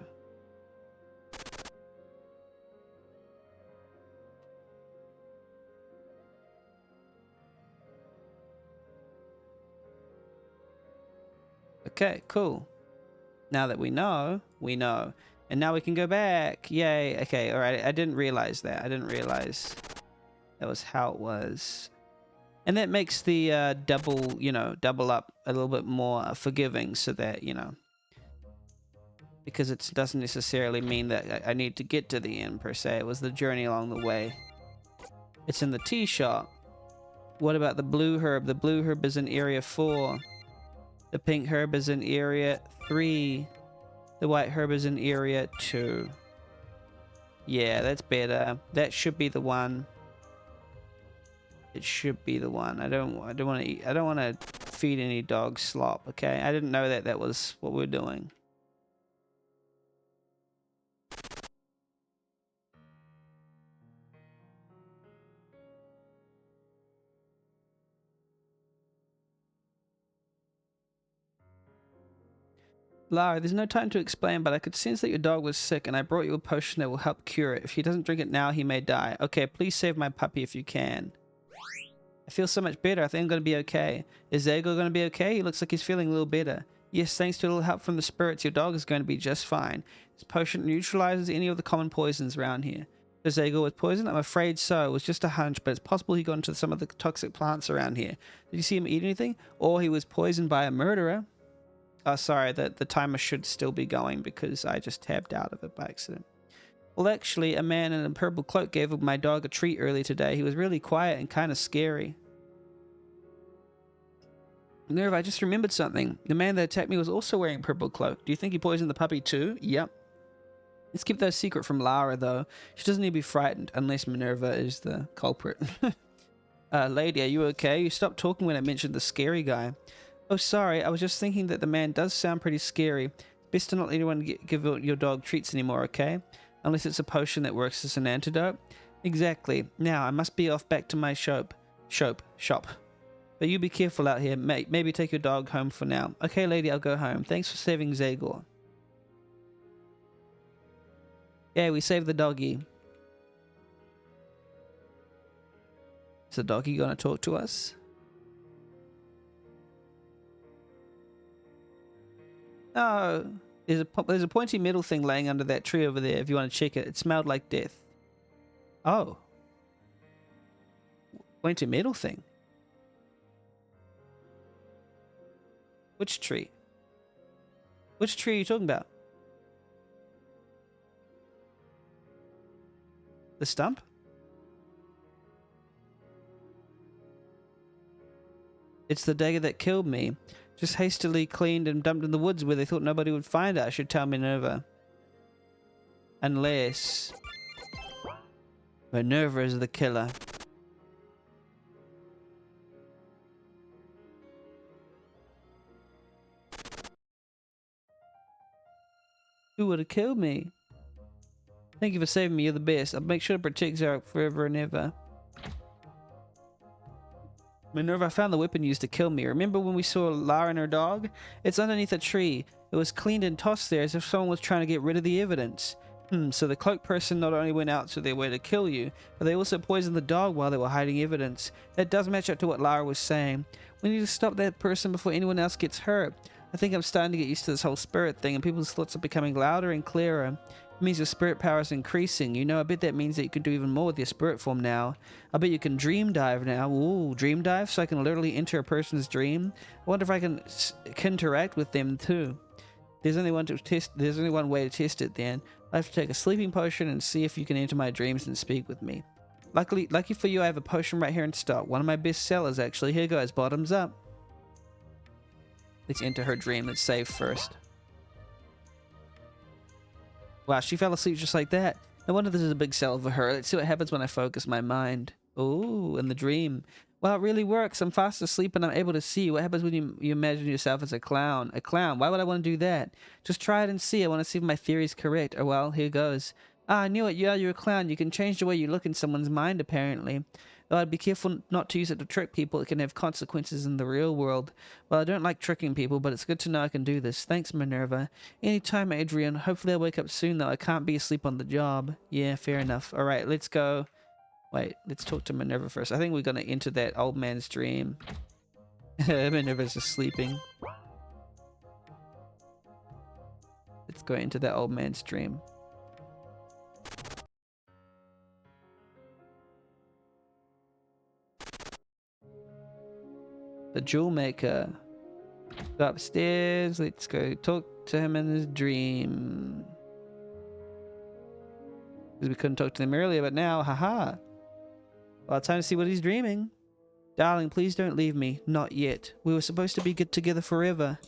Okay, cool. Now that we know, we know. And now we can go back. Yay. Okay, all right. I didn't realize that. I didn't realize that was how it was. And that makes the double up a little bit more forgiving, so that, because it doesn't necessarily mean that I need to get to the end per se. It was the journey along the way. It's in the tea shop. What about the blue herb? The blue herb is in area 4. The pink herb is in area 3. The white herb is in area 2. Yeah, that's better. That should be the one. It should be the one. I don't want to eat. I don't want to feed any dog slop. Okay, I didn't know that was what we're doing. Lara, there's no time to explain, but I could sense that your dog was sick, and I brought you a potion that will help cure it. If he doesn't drink it now, he may die. Okay, please save my puppy if you can. I feel so much better. I think I'm going to be okay. Is Zago going to be okay? He looks like he's feeling a little better. Yes, thanks to a little help from the spirits, your dog is going to be just fine. This potion neutralizes any of the common poisons around here. Does Zago was poisoned? I'm afraid so. It was just a hunch, but it's possible he got into some of the toxic plants around here. Did you see him eat anything? Or he was poisoned by a murderer? Oh, sorry, the timer should still be going because I just tabbed out of it by accident. Well, actually, a man in a purple cloak gave my dog a treat early today. He was really quiet and kind of scary. Nerve, I just remembered something. The man that attacked me was also wearing a purple cloak. Do you think he poisoned the puppy too? Yep. Let's keep that secret from Lara, though. She doesn't need to be frightened, unless Minerva is the culprit. Lady, are you okay? You stopped talking when I mentioned the scary guy. Oh, sorry. I was just thinking that the man does sound pretty scary. Best to not let anyone give your dog treats anymore, okay? Unless it's a potion that works as an antidote. Exactly. Now, I must be off back to my shop. But you be careful out here. Maybe take your dog home for now. Okay, lady, I'll go home. Thanks for saving Zagor. Yeah, we saved the doggy. Is the doggy gonna talk to us? Oh, there's a pointy metal thing laying under that tree over there if you want to check it. It smelled like death. Oh. Pointy metal thing. Which tree? Which tree are you talking about? The stump? It's the dagger that killed me. Just hastily cleaned and dumped in the woods where they thought nobody would find it. I should tell Minerva. Unless Minerva is the killer. Who would have killed me? Thank you for saving me. You're the best. I'll make sure to protect Zarek forever and ever. Minerva, I found the weapon used to kill me. Remember when we saw Lara and her dog? It's underneath a tree. It was cleaned and tossed there as if someone was trying to get rid of the evidence. So the cloaked person not only went out to their way to kill you, but they also poisoned the dog while they were hiding evidence. That does match up to what Lara was saying. We need to stop that person before anyone else gets hurt. I think I'm starting to get used to this whole spirit thing, and people's thoughts are becoming louder and clearer. It means your spirit power is increasing. You know, I bet that means that you can do even more with your spirit form now. I bet you can dream dive now. Ooh, dream dive? So I can literally enter a person's dream? I wonder if I can interact with them too. There's only one way to test it then. I have to take a sleeping potion and see if you can enter my dreams and speak with me. Lucky for you, I have a potion right here in stock. One of my best sellers, actually. Here goes, bottoms up. Let's enter her dream. Let's save first. Wow, she fell asleep just like that. No wonder this is a big sell for her. Let's see what happens when I focus my mind. Oh, in the dream. Wow, it really works. I'm fast asleep and I'm able to see. What happens when you imagine yourself as a clown? A clown? Why would I want to do that? Just try it and see. I want to see if my theory is correct. Oh, well, here goes. Ah, I knew it. Yeah, you're a clown. You can change the way you look in someone's mind, apparently. Though I'd be careful not to use it to trick people. It can have consequences in the real world. Well, I don't like tricking people, but it's good to know I can do this. Thanks, Minerva. Anytime, Adrian. Hopefully I'll wake up soon, though. I can't be asleep on the job. Yeah, fair enough. All right, let's go. Wait, let's talk to Minerva first. I think we're going to enter that old man's dream. Minerva's just sleeping. Let's go into that old man's dream. The jewel maker. Go upstairs. Let's go talk to him in his dream. Because we couldn't talk to him earlier, but now, haha. Well, time to see what he's dreaming. Darling, please don't leave me. Not yet. We were supposed to be good together forever.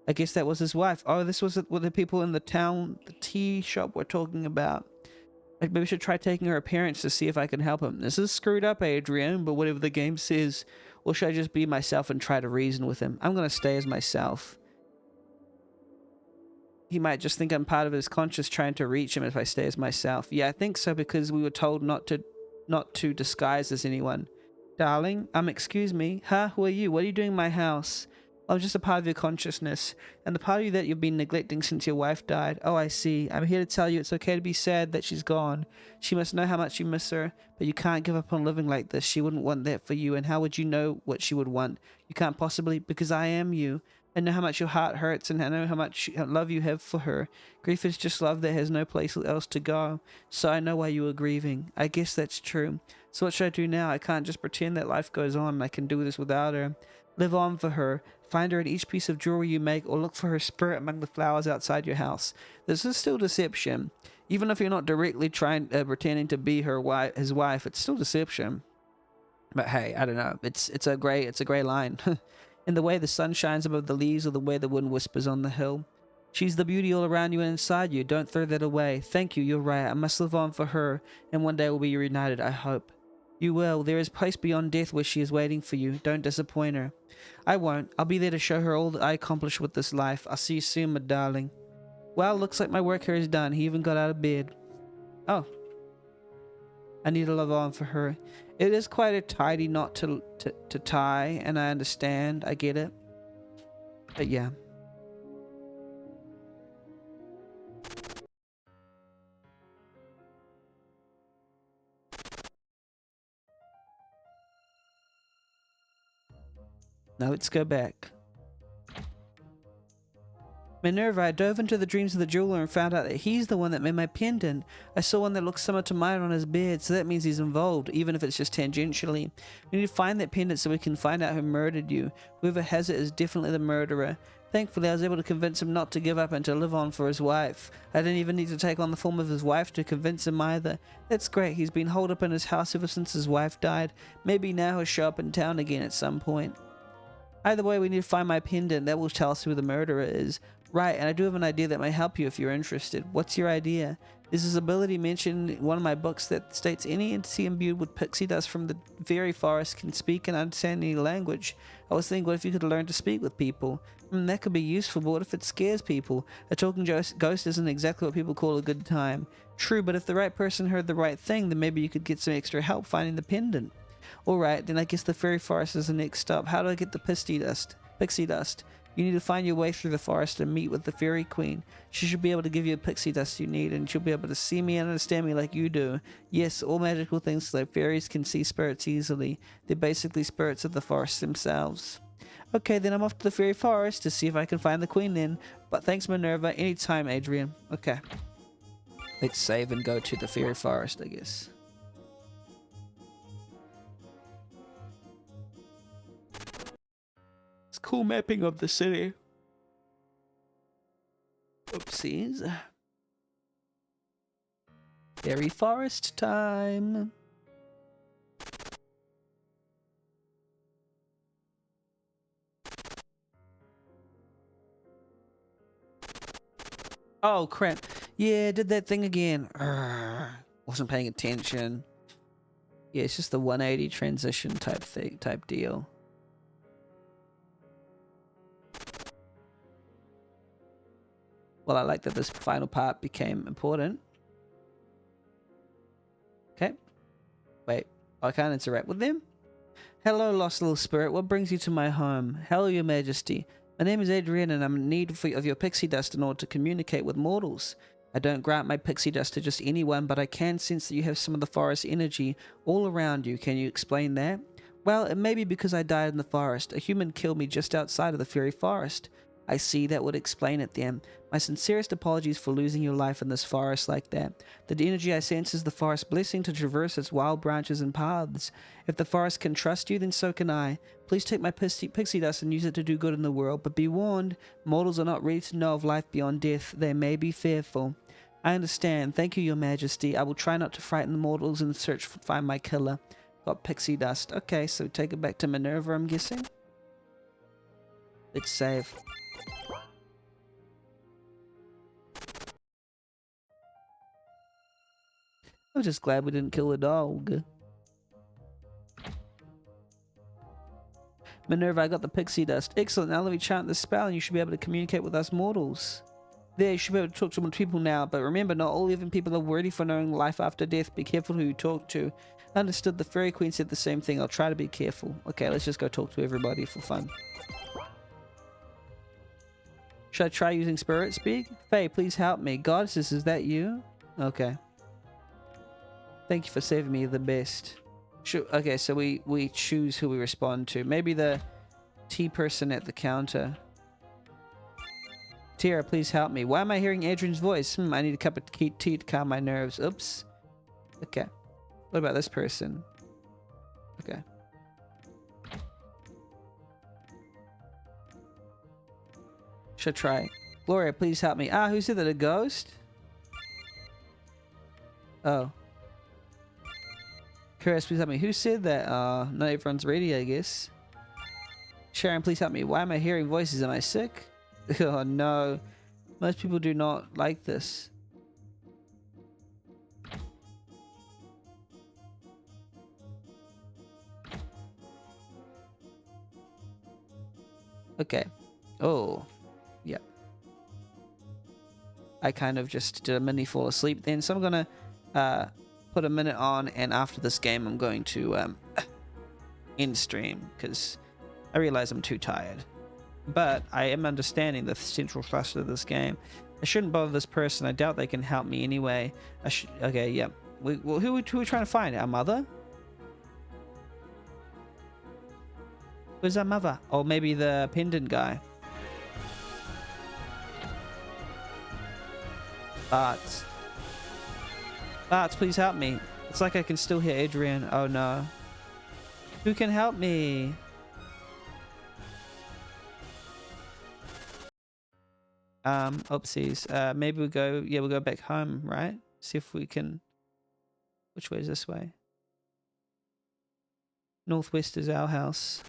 I guess that was his wife. Oh, this was what the people in the town, the tea shop were talking about. Maybe we should try taking her appearance to see if I can help him. This is screwed up, Adrian, but whatever the game says. Or should I just be myself and try to reason with him? I'm going to stay as myself. He might just think I'm part of his conscience trying to reach him if I stay as myself. Yeah, I think so, because we were told not to disguise as anyone. Darling, excuse me. Huh? Who are you? What are you doing in my house? I'm just a part of your consciousness, and the part of you that you've been neglecting since your wife died. Oh, I see. I'm here to tell you it's okay to be sad that she's gone. She must know how much you miss her, but you can't give up on living like this. She wouldn't want that for you, and how would you know what she would want? You can't possibly, because I am you. I know how much your heart hurts, and I know how much love you have for her. Grief is just love that has no place else to go. So I know why you were grieving. I guess that's true. So what should I do now? I can't just pretend that life goes on and I can do this without her. Live on for her. Find her in each piece of jewelry you make, or look for her spirit among the flowers outside your house. This is still deception. Even if you're not directly pretending to be his wife, it's still deception. But hey, I don't know. It's a gray line. In the way the sun shines above the leaves, or the way the wind whispers on the hill. She's the beauty all around you and inside you. Don't throw that away. Thank you, you're right. I must live on for her, and one day we'll be reunited, I hope. You will. There is a place beyond death where she is waiting for you. Don't disappoint her. I won't. I'll be there to show her all that I accomplished with this life. I'll see you soon, my darling. Well, looks like my work here is done. He even got out of bed. Oh. I need to live on for her. It is quite a tidy knot to tie, and I understand. I get it. But yeah. Now let's go back. Minerva, I dove into the dreams of the jeweler and found out that he's the one that made my pendant. I saw one that looks similar to mine on his bed, so that means he's involved, even if it's just tangentially. We need to find that pendant so we can find out who murdered you. Whoever has it is definitely the murderer. Thankfully, I was able to convince him not to give up and to live on for his wife. I didn't even need to take on the form of his wife to convince him either. That's great. He's been holed up in his house ever since his wife died. Maybe now he'll show up in town again at some point. Either way, we need to find my pendant. That will tell us who the murderer is. Right, and I do have an idea that might help you if you're interested. What's your idea? There's this ability mentioned in one of my books that states any entity imbued with pixie dust from the fairy forest can speak and understand any language. I was thinking, what if you could learn to speak with people? That could be useful, but what if it scares people? A talking ghost isn't exactly what people call a good time. True, but if the right person heard the right thing, then maybe you could get some extra help finding the pendant. Alright, then I guess the fairy forest is the next stop. How do I get the pixie dust? You need to find your way through the forest and meet with the fairy queen. She should be able to give you a pixie dust you need, and she'll be able to see me and understand me like you do. Yes, all magical things like fairies can see spirits easily. They're basically spirits of the forest themselves. Okay, then I'm off to the fairy forest to see if I can find the queen then. But thanks, Minerva. Anytime, Adrian. Okay. Let's save and go to the fairy forest, I guess. Cool mapping of the city. Oopsies. Fairy forest time. Oh crap. Yeah, did that thing again. Wasn't paying attention. Yeah, it's just the 180 transition type deal. Well, I like that this final part became important. Okay. Wait, I can't interact with them? Hello, lost little spirit. What brings you to my home? Hello, your majesty. My name is Adrian, and I'm in need of your pixie dust in order to communicate with mortals. I don't grant my pixie dust to just anyone, but I can sense that you have some of the forest energy all around you. Can you explain that? Well, it may be because I died in the forest. A human killed me just outside of the fairy forest. I see, that would explain it then. My sincerest apologies for losing your life in this forest like that. The energy I sense is the forest's blessing to traverse its wild branches and paths. If the forest can trust you, then so can I. Please take my pixie dust and use it to do good in the world, but be warned, mortals are not ready to know of life beyond death. They may be fearful. I understand. Thank you, your majesty. I will try not to frighten the mortals in the search to find my killer. Got pixie dust. Okay, so take it back to Minerva, I'm guessing. Let's save. I'm just glad we didn't kill the dog. Minerva, I got the pixie dust. Excellent. Now let me chant this spell and you should be able to communicate with us mortals. There, you should be able to talk to people now, but remember, not all living people are worthy for knowing life after death. Be careful who you talk to. Understood. The fairy queen said the same thing. I'll try to be careful. Okay, let's just go talk to everybody for fun. Should I try using spirit speak? Faye, please help me. Goddesses, is that you? Okay. Thank you for saving me, the best. Okay, so we choose who we respond to. Maybe the tea person at the counter. Tira, please help me. Why am I hearing Adrian's voice? I need a cup of tea to calm my nerves. Oops. Okay. What about this person? Okay. Should try. Gloria, please help me. Ah, who said that? A ghost? Oh. Chris, please help me. Who said that? Not everyone's ready, I guess. Sharon, please help me. Why am I hearing voices? Am I sick? Oh no. Most people do not like this. Okay. Oh. Yeah. I kind of just did a mini fall asleep then, so I'm gonna put a minute on, and after this game I'm going to end stream because I realize I'm too tired. But I am understanding the central thrust of this game. I shouldn't bother this person. I doubt they can help me anyway. Okay, yeah. Well, who are we trying to find? Our mother? Who's our mother? Or maybe the pendant guy. Barts. Barts, please help me. It's like I can still hear Adrian. Oh no. Who can help me? Oopsies. Maybe we'll go back home, right? See if we can. Which way is this way? Northwest is our house.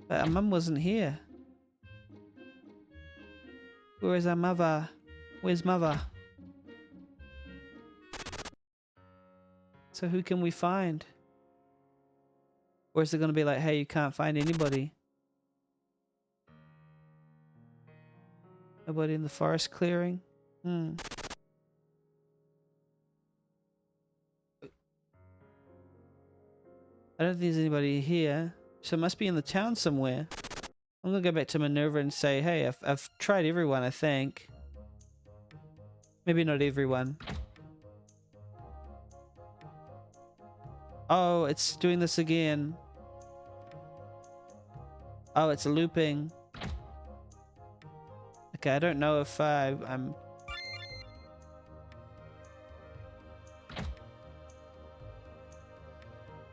But our mum wasn't here. Where is our mother? Where's mother? So who can we find? Or is it going to be like, hey, you can't find anybody? Nobody in the forest clearing? I don't think there's anybody here. So it must be in the town somewhere. I'm going to go back to Minerva and say, hey, I've tried everyone, I think. Maybe not everyone. Oh, it's doing this again. Oh, it's looping. Okay, I don't know if I'm...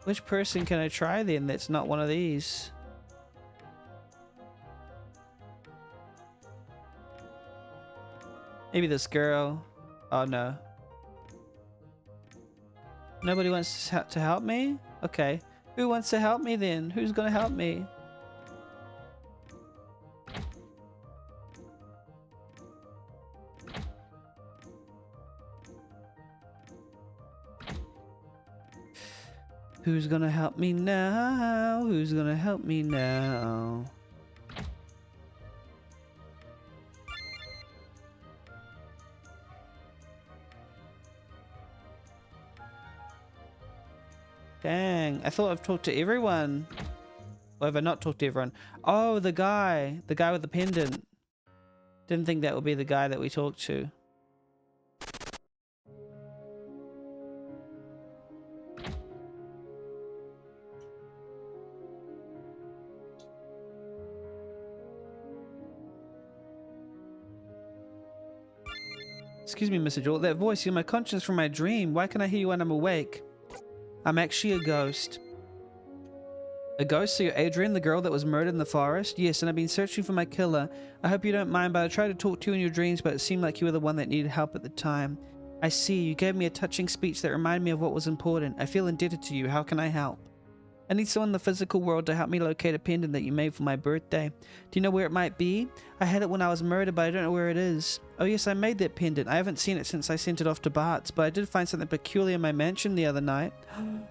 Which person can I try then that's not one of these? Maybe this girl. Oh no. Nobody wants to help me? Okay. Who wants to help me then? Who's gonna help me? Who's gonna help me now? Who's gonna help me now? Dang, I thought I've talked to everyone. Or have I not talked to everyone? Oh, the guy with the pendant. Didn't think that would be the guy that we talked to. Excuse me, Mr. Joel. That voice, you're my conscience from my dream. Why can I hear you when I'm awake? I'm actually a ghost. A ghost? So you're Adrian, the girl that was murdered in the forest? Yes, and I've been searching for my killer. I hope you don't mind, but I tried to talk to you in your dreams, but it seemed like you were the one that needed help at the time. I see. You gave me a touching speech that reminded me of what was important. I feel indebted to you. How can I help? I need someone in the physical world to help me locate a pendant that you made for my birthday. Do you know where it might be? I had it when I was murdered, but I don't know where it is. Oh yes, I made that pendant. I haven't seen it since I sent it off to Bart's, but I did find something peculiar in my mansion the other night.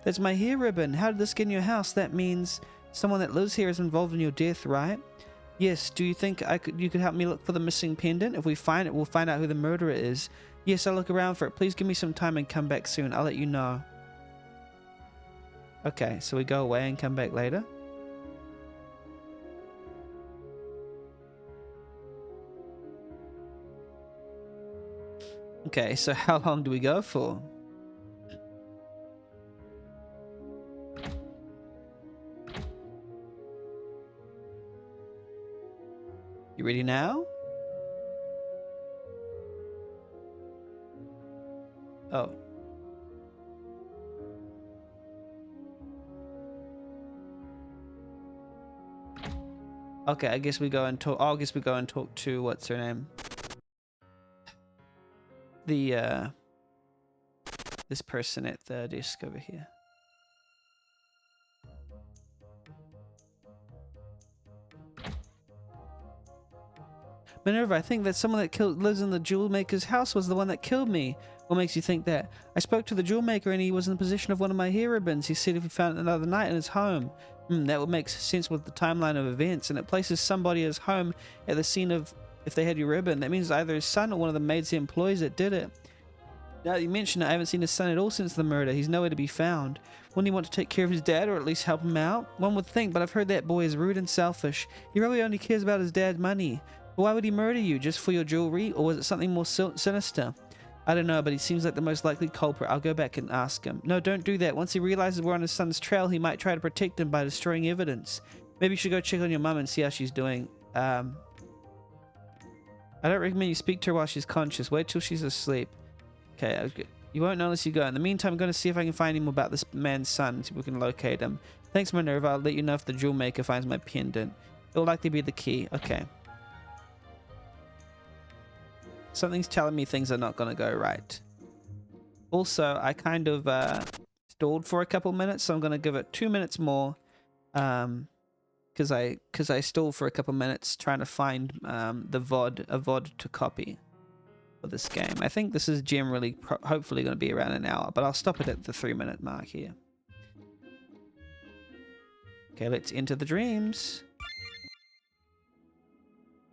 That's my hair ribbon. How did this get in your house? That means someone that lives here is involved in your death, right? Yes, do you think you could help me look for the missing pendant? If we find it, we'll find out who the murderer is. Yes, I'll look around for it. Please give me some time and come back soon. I'll let you know. Okay, so we go away and come back later. Okay, so how long do we go for? ready now? Oh. Okay, I guess we go and talk. I guess we go and talk to what's her name? The this person at the desk over here. Minerva, I think that someone that lives in the jewel maker's house was the one that killed me. What makes you think that? I spoke to the jewel maker and he was in the possession of one of my hair ribbons. He said if he found it another night in his home. That would make sense with the timeline of events, and it places somebody as home at the scene of if they had your ribbon. That means either his son or one of the maids he employs that did it. Now that you mention it, I haven't seen his son at all since the murder. He's nowhere to be found. Wouldn't he want to take care of his dad or at least help him out? One would think, but I've heard that boy is rude and selfish. He probably only cares about his dad's money. But why would he murder you? Just for your jewelry? Or was it something more sinister? I don't know, but he seems like the most likely culprit. I'll go back and ask him. No, don't do that. Once he realizes we're on his son's trail, he might try to protect him by destroying evidence. Maybe you should go check on your mum and see how she's doing. I don't recommend you speak to her while she's conscious. Wait till she's asleep. Okay, you won't know unless you go. In the meantime, I'm going to see if I can find him about this man's son, see if we can locate him. Thanks, Minerva. I'll let you know if the jewel maker finds my pendant. It'll likely be the key. Okay. Something's telling me things are not going to go right. Also, I kind of stalled for a couple minutes, so I'm going to give it 2 minutes more. Because I stalled for a couple minutes trying to find a VOD to copy for this game. I think this is generally hopefully going to be around an hour, but I'll stop it at the 3-minute mark here. Okay, let's enter the dreams.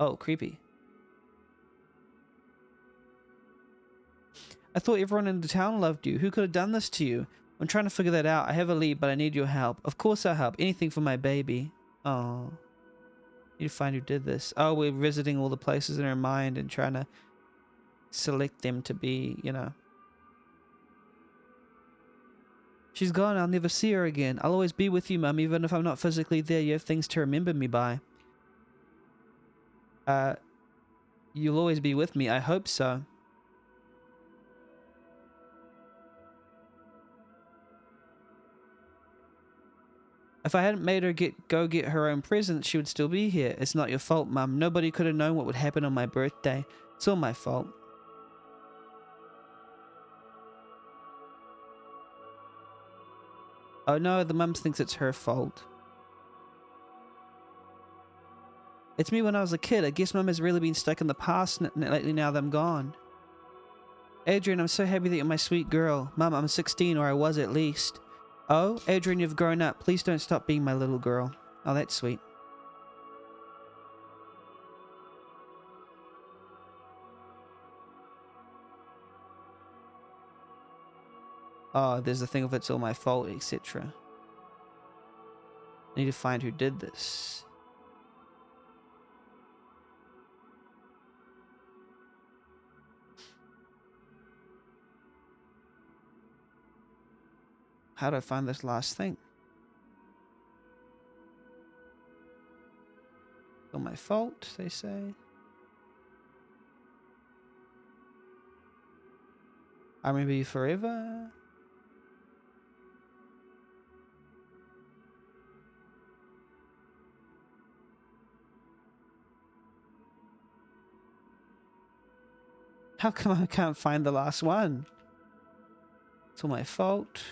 Oh, creepy. I thought everyone in the town loved you. Who could have done this to you? I'm trying to figure that out. I have a lead, but I need your help. Of course I'll help. Anything for my baby. Oh. Need to find who did this. Oh, we're visiting all the places in her mind and trying to select them to be, you know. She's gone. I'll never see her again. I'll always be with you, Mum. Even if I'm not physically there, you have things to remember me by. You'll always be with me. I hope so. If I hadn't made her go get her own present, she would still be here. It's not your fault, Mum. Nobody could have known what would happen on my birthday. It's all my fault. Oh no, the mum thinks it's her fault. It's me when I was a kid. I guess Mum has really been stuck in the past lately now that I'm gone. Adrian, I'm so happy that you're my sweet girl. Mum, I'm 16, or I was at least. Oh, Adrian, you've grown up. Please don't stop being my little girl. Oh, that's sweet. Oh, there's the thing of it's all my fault, etc. I need to find who did this. How do I find this last thing? It's all my fault, they say. I remember you forever. How come I can't find the last one? It's all my fault.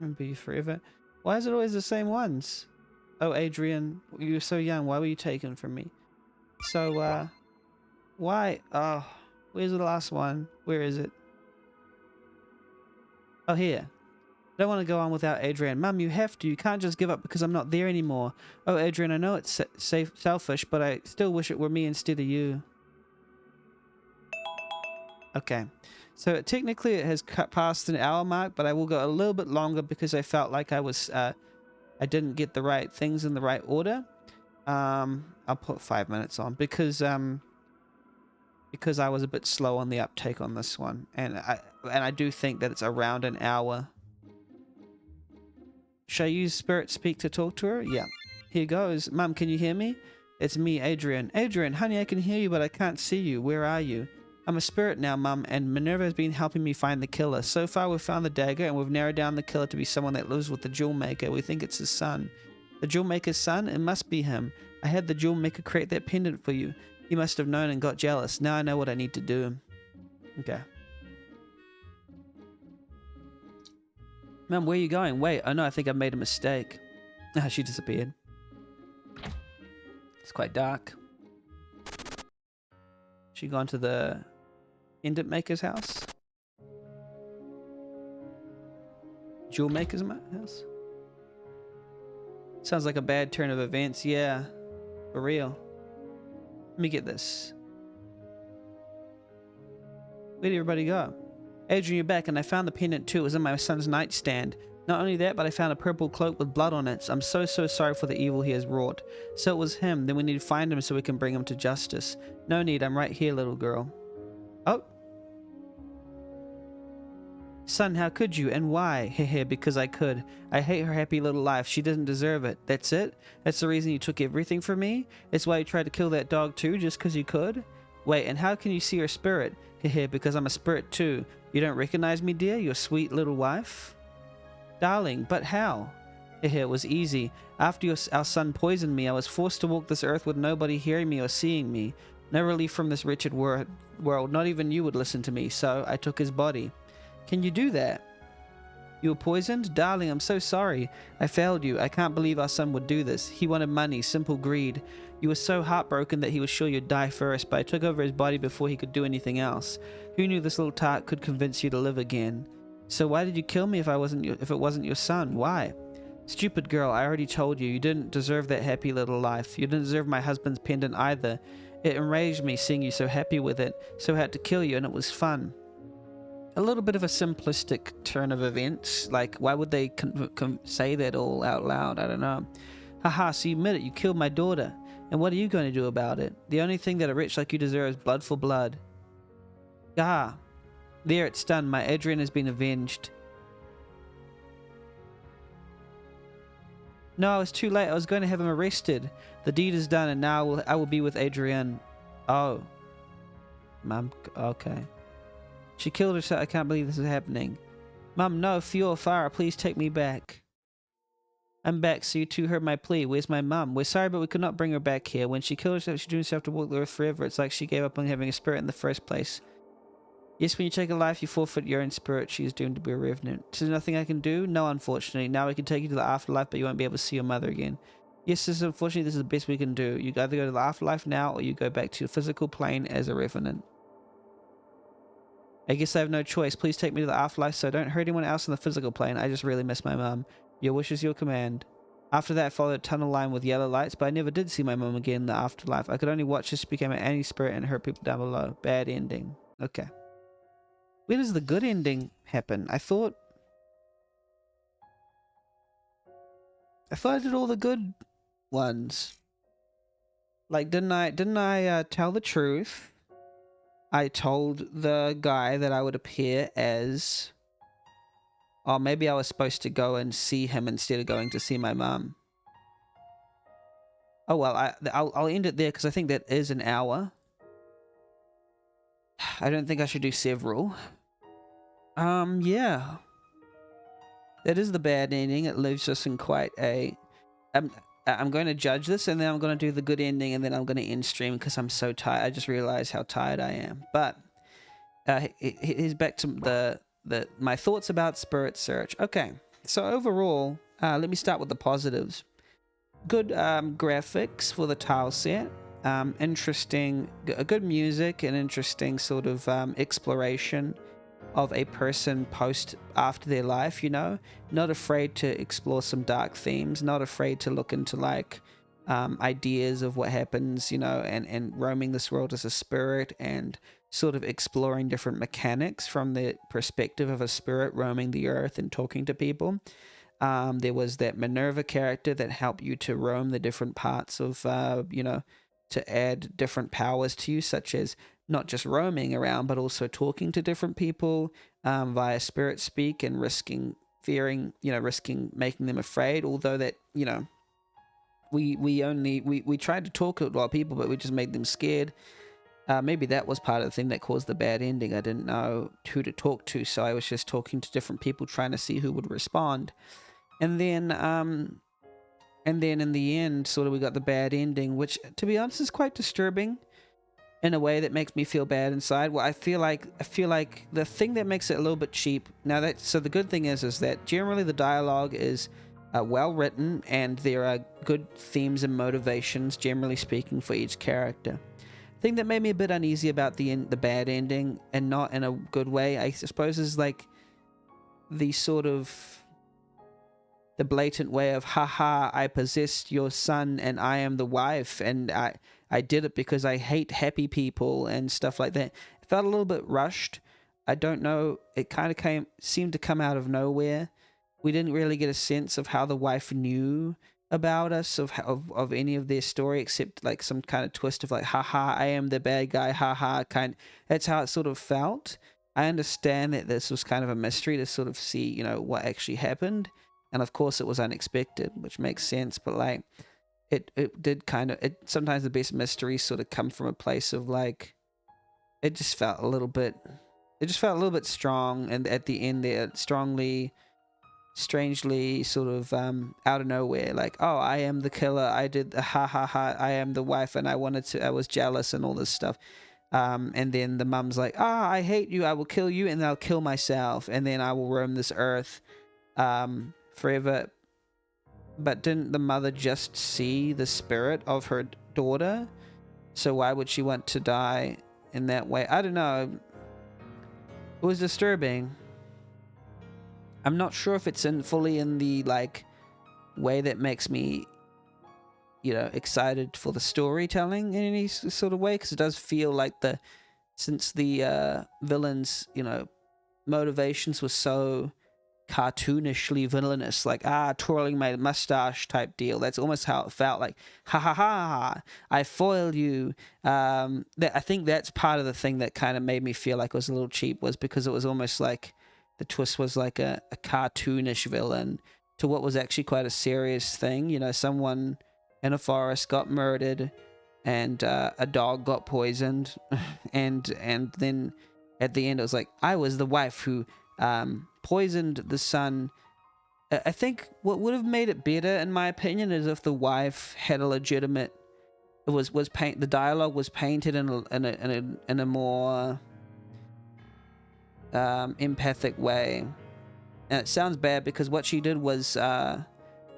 Remember you forever. Why is it always the same ones? Oh, Adrian, you were so young. Why were you taken from me? So, why? Oh, where's the last one? Where is it? Oh, here. I don't want to go on without Adrian. Mum, you have to. You can't just give up because I'm not there anymore. Oh, Adrian, I know it's selfish, but I still wish it were me instead of you. Okay. So technically it has cut past an hour mark, but I will go a little bit longer because I felt like I was, I didn't get the right things in the right order. I'll put 5 minutes on because I was a bit slow on the uptake on this one. And and I do think that it's around an hour. Should I use Spirit Speak to talk to her? Yeah. Here goes. Mum, can you hear me? It's me, Adrian. Adrian, honey, I can hear you, but I can't see you. Where are you? I'm a spirit now, Mum, and Minerva has been helping me find the killer. So far, we've found the dagger, and we've narrowed down the killer to be someone that lives with the jewel maker. We think it's his son. The jewel maker's son? It must be him. I had the jewel maker create that pendant for you. He must have known and got jealous. Now I know what I need to do. Okay. Mum, where are you going? Wait, oh no, I think I made a mistake. Ah, she disappeared. It's quite dark. She gone to the pendant maker's house? Jewel maker's house? Sounds like a bad turn of events. Yeah, for real. Let me get this. Where did everybody go? Adrian, you're back, and I found the pendant too. It was in my son's nightstand. Not only that, but I found a purple cloak with blood on it. I'm so sorry for the evil he has wrought. So it was him. Then we need to find him so we can bring him to justice. No need. I'm right here, little girl. Oh. Son, how could you? And why? Hehe, because I could. I hate her happy little life. She doesn't deserve it. That's it? That's the reason you took everything from me? That's why you tried to kill that dog too, just because you could? Wait, and how can you see her spirit? Hehe, because I'm a spirit too. You don't recognize me, dear? Your sweet little wife? Darling, but how? It was easy. After our son poisoned me, I was forced to walk this earth with nobody hearing me or seeing me. No relief from this wretched world. Not even you would listen to me, so I took his body. Can you do that? You were poisoned? Darling, I'm so sorry. I failed you. I can't believe our son would do this. He wanted money, simple greed. You were so heartbroken that he was sure you'd die first, but I took over his body before he could do anything else. Who knew this little tart could convince you to live again? So why did you kill me if it wasn't your son? Why? Stupid girl, I already told you. You didn't deserve that happy little life. You didn't deserve my husband's pendant either. It enraged me seeing you so happy with it, so I had to kill you, and it was fun. A little bit of a simplistic turn of events. Like, why would they say that all out loud? I don't know. Haha, so you admit it. You killed my daughter. And what are you going to do about it? The only thing that a wretch like you deserves is blood for blood. Ah. There, it's done. My Adrian has been avenged. No, I was too late. I was going to have him arrested. The deed is done, and now I will be with Adrian. Oh. Mum, okay. She killed herself. I can't believe this is happening. Mum, no, Fior, Farah, please take me back. I'm back, so you two heard my plea. Where's my mum? We're sorry, but we could not bring her back here. When she killed herself, she doomed herself to walk the earth forever. It's like she gave up on having a spirit in the first place. Yes, when you take a life, you forfeit your own spirit. She is doomed to be a revenant. So there's nothing I can do? No, unfortunately. Now we can take you to the afterlife, but you won't be able to see your mother again. Yes, unfortunately, this is the best we can do. You either go to the afterlife now, or you go back to your physical plane as a revenant. I guess I have no choice. Please take me to the afterlife so I don't hurt anyone else in the physical plane. I just really miss my mum. Your wish is your command. After that, I followed a tunnel line with yellow lights, but I never did see my mum again in the afterlife. I could only watch as she became an anti-spirit and hurt people down below. Bad ending. Okay. Where does the good ending happen? I thought I did all the good ones. Like, didn't I tell the truth? I told the guy that I would appear as... Oh, maybe I was supposed to go and see him instead of going to see my mum. Oh, well, I'll end it there because I think that is an hour. I don't think I should do several. Yeah. That is the bad ending. It leaves us in quite a... I'm going to judge this, and then I'm going to do the good ending, and then I'm going to end stream because I'm so tired. I just realized how tired I am. But here's back to my thoughts about Spirit Search. Okay, so overall, let me start with the positives. Good graphics for the tile set. Interesting, good music, and interesting sort of exploration of a person after their life, you know, not afraid to explore some dark themes, not afraid to look into like ideas of what happens, you know, and roaming this world as a spirit and sort of exploring different mechanics from the perspective of a spirit roaming the earth and talking to people. There was that Minerva character that helped you to roam the different parts of, you know, to add different powers to you, such as not just roaming around, but also talking to different people via spirit speak and risking making them afraid. Although that, we tried to talk to a lot of people, but we just made them scared. Maybe that was part of the thing that caused the bad ending. I didn't know who to talk to, so I was just talking to different people, trying to see who would respond. And then in the end, sort of, we got the bad ending, which, to be honest, is quite disturbing in a way that makes me feel bad inside. Well, I feel like the thing that makes it a little bit cheap. So the good thing is that generally the dialogue is well written, and there are good themes and motivations, generally speaking, for each character. Thing that made me a bit uneasy about the bad ending, and not in a good way, I suppose, is like the sort of the blatant way of, haha, I possessed your son and I am the wife, and I did it because I hate happy people and stuff like that. It felt a little bit rushed. I don't know, it kind of seemed to come out of nowhere. We didn't really get a sense of how the wife knew about us, of any of their story, except like some kind of twist of like, haha, I am the bad guy, haha, that's how it sort of felt. I understand that this was kind of a mystery to sort of see, what actually happened, and of course it was unexpected, which makes sense. But like, it did kind of, sometimes the best mysteries sort of come from a place of like, it just felt a little bit strong, and at the end there, strangely sort of out of nowhere, like, oh, I am the killer, I did the ha, I am the wife, and I was jealous and all this stuff. And then the mum's like, I hate you, I will kill you, and then I'll kill myself, and then I will roam this earth forever. But didn't the mother just see the spirit of her daughter? So why would she want to die in that way? I don't know. It was disturbing. I'm not sure if it's fully in the like way that makes me, excited for the storytelling in any sort of way, because it does feel like since the villains, motivations were so cartoonishly villainous, like twirling my mustache type deal. That's almost how it felt, like, ha, I foiled you. I think that's part of the thing that kind of made me feel like it was a little cheap, was because it was almost like the twist was like a cartoonish villain to what was actually quite a serious thing. Someone in a forest got murdered, and a dog got poisoned, and then at the end it was like, I was the wife who poisoned the son. I think what would have made it better, in my opinion, is if the wife had a legitimate. The dialogue was painted in a more empathic way. And it sounds bad because what she did was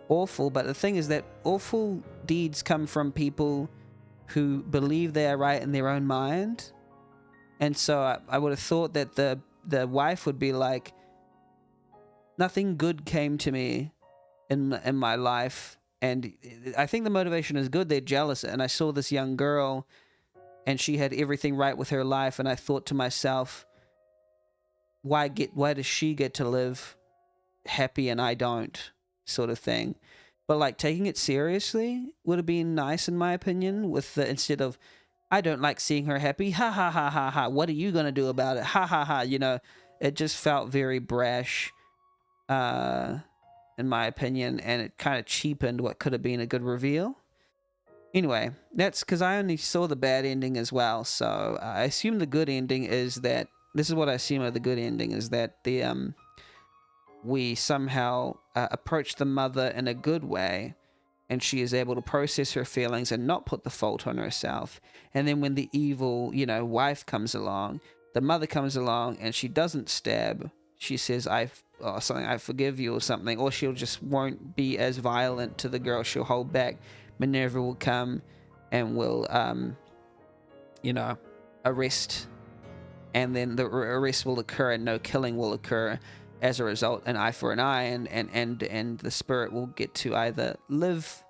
awful, but the thing is that awful deeds come from people who believe they are right in their own mind. And so I would have thought that the wife would be like, nothing good came to me in my life. And I think the motivation is good. They're jealous. And I saw this young girl, and she had everything right with her life. And I thought to myself, why does she get to live happy and I don't, sort of thing. But like, taking it seriously would have been nice, in my opinion, instead of, I don't like seeing her happy, ha ha ha ha ha, what are you gonna do about it, ha ha ha. It just felt very brash, in my opinion, and it kind of cheapened what could have been a good reveal. Anyway, that's because I only saw the bad ending as well, so I assume the good ending is that, this is what I assume of the good ending, is that we somehow approach the mother in a good way, and she is able to process her feelings and not put the fault on herself. And then when the evil, wife comes along, the mother comes along, and she doesn't stab. She says, I forgive you, or something, or she'll just won't be as violent to the girl. She'll hold back. Minerva will come and will, arrest, and then the arrest will occur and no killing will occur as a result, an eye for an eye, and the spirit will get to either live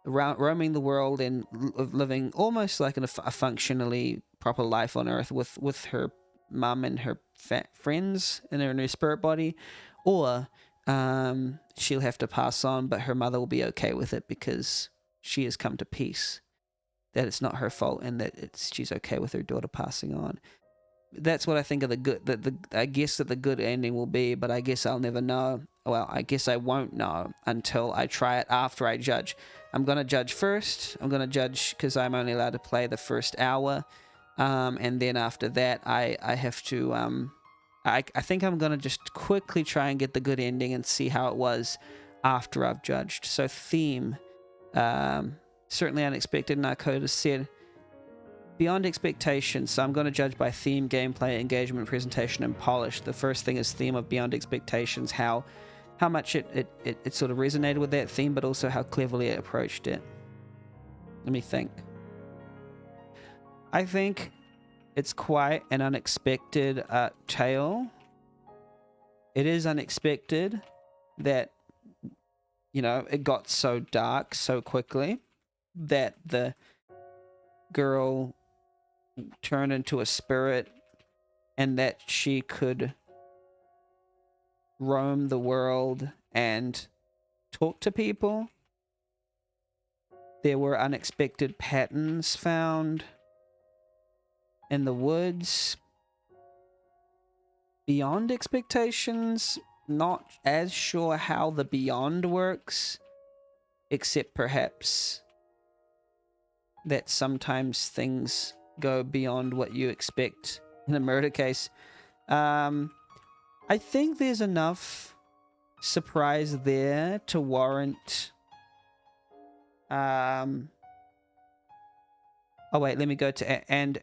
roaming the world and living almost like a functionally proper life on Earth with her mum and her friends in her new spirit body, or she'll have to pass on, but her mother will be okay with it because she has come to peace. that it's not her fault and that she's okay with her daughter passing on. That's what I think of the good. I guess that the good ending will be, but I guess I'll never know. Well, I guess I won't know until I try it after I judge. I'm gonna judge first. I'm gonna judge because I'm only allowed to play the first hour, and then after that, I have to. I think I'm gonna just quickly try and get the good ending and see how it was after I've judged. So theme, certainly unexpected. Narcotis said. Beyond expectations, so I'm going to judge by theme, gameplay, engagement, presentation, and polish. The first thing is theme of Beyond Expectations, how much it sort of resonated with that theme, but also how cleverly it approached it. Let me think. I think it's quite an unexpected tale. It is unexpected that, you know, it got so dark so quickly that the girl turned into a spirit and that she could roam the world and talk to people. There were unexpected patterns found in the woods. Beyond expectations, not as sure how the beyond works, except perhaps that sometimes things go beyond what you expect in a murder case. I think there's enough surprise there to warrant. Oh wait, let me go to and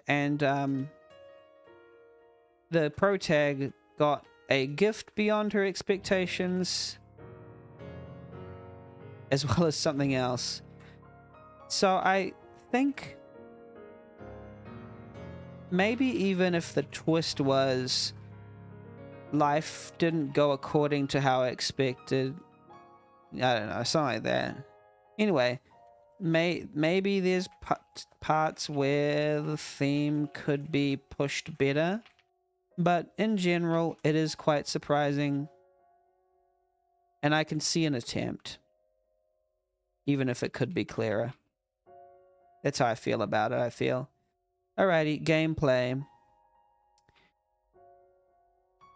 the protag got a gift beyond her expectations, as well as something else. So I think maybe even if the twist was life didn't go according to how I expected, I don't know, something like that. Anyway, maybe there's parts where the theme could be pushed better, but in general, it is quite surprising, and I can see an attempt, even if it could be clearer. That's how I feel about it, I feel. Alrighty, gameplay.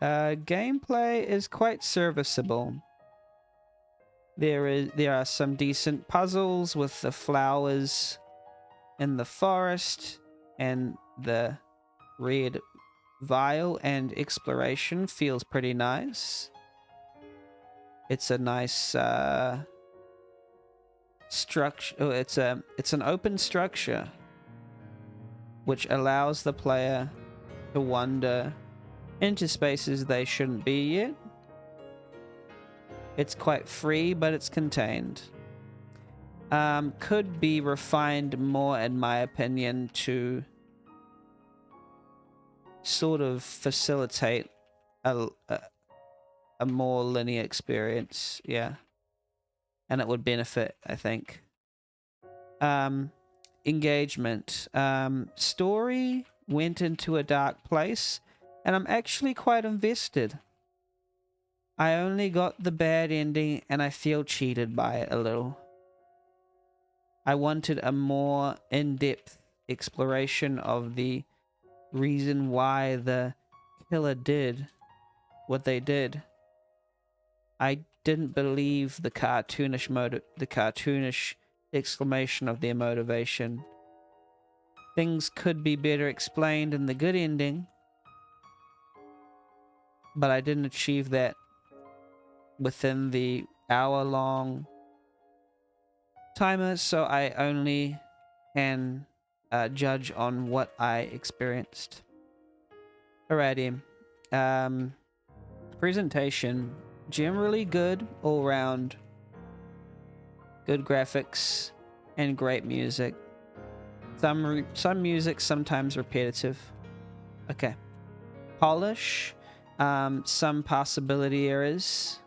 Gameplay is quite serviceable. There are some decent puzzles with the flowers in the forest and the red vial, and exploration feels pretty nice. It's a nice structure. Oh, it's an open structure which allows the player to wander into spaces they shouldn't be yet. It's quite free, but it's contained. Could be refined more, in my opinion, to sort of facilitate a more linear experience. Yeah. And it would benefit, I think. Engagement. Story went into a dark place, and I'm actually quite invested. I only got the bad ending, and I feel cheated by it a little. I wanted a more in-depth exploration of the reason why the killer did what they did. I didn't believe the cartoonish exclamation of their motivation. Things could be better explained in the good ending, but I didn't achieve that within the hour-long timer, so I only can judge on what I experienced. Alrighty. Presentation. Generally good all round. Good graphics and great music. Some music sometimes repetitive. Okay. Polish. Some possibility errors.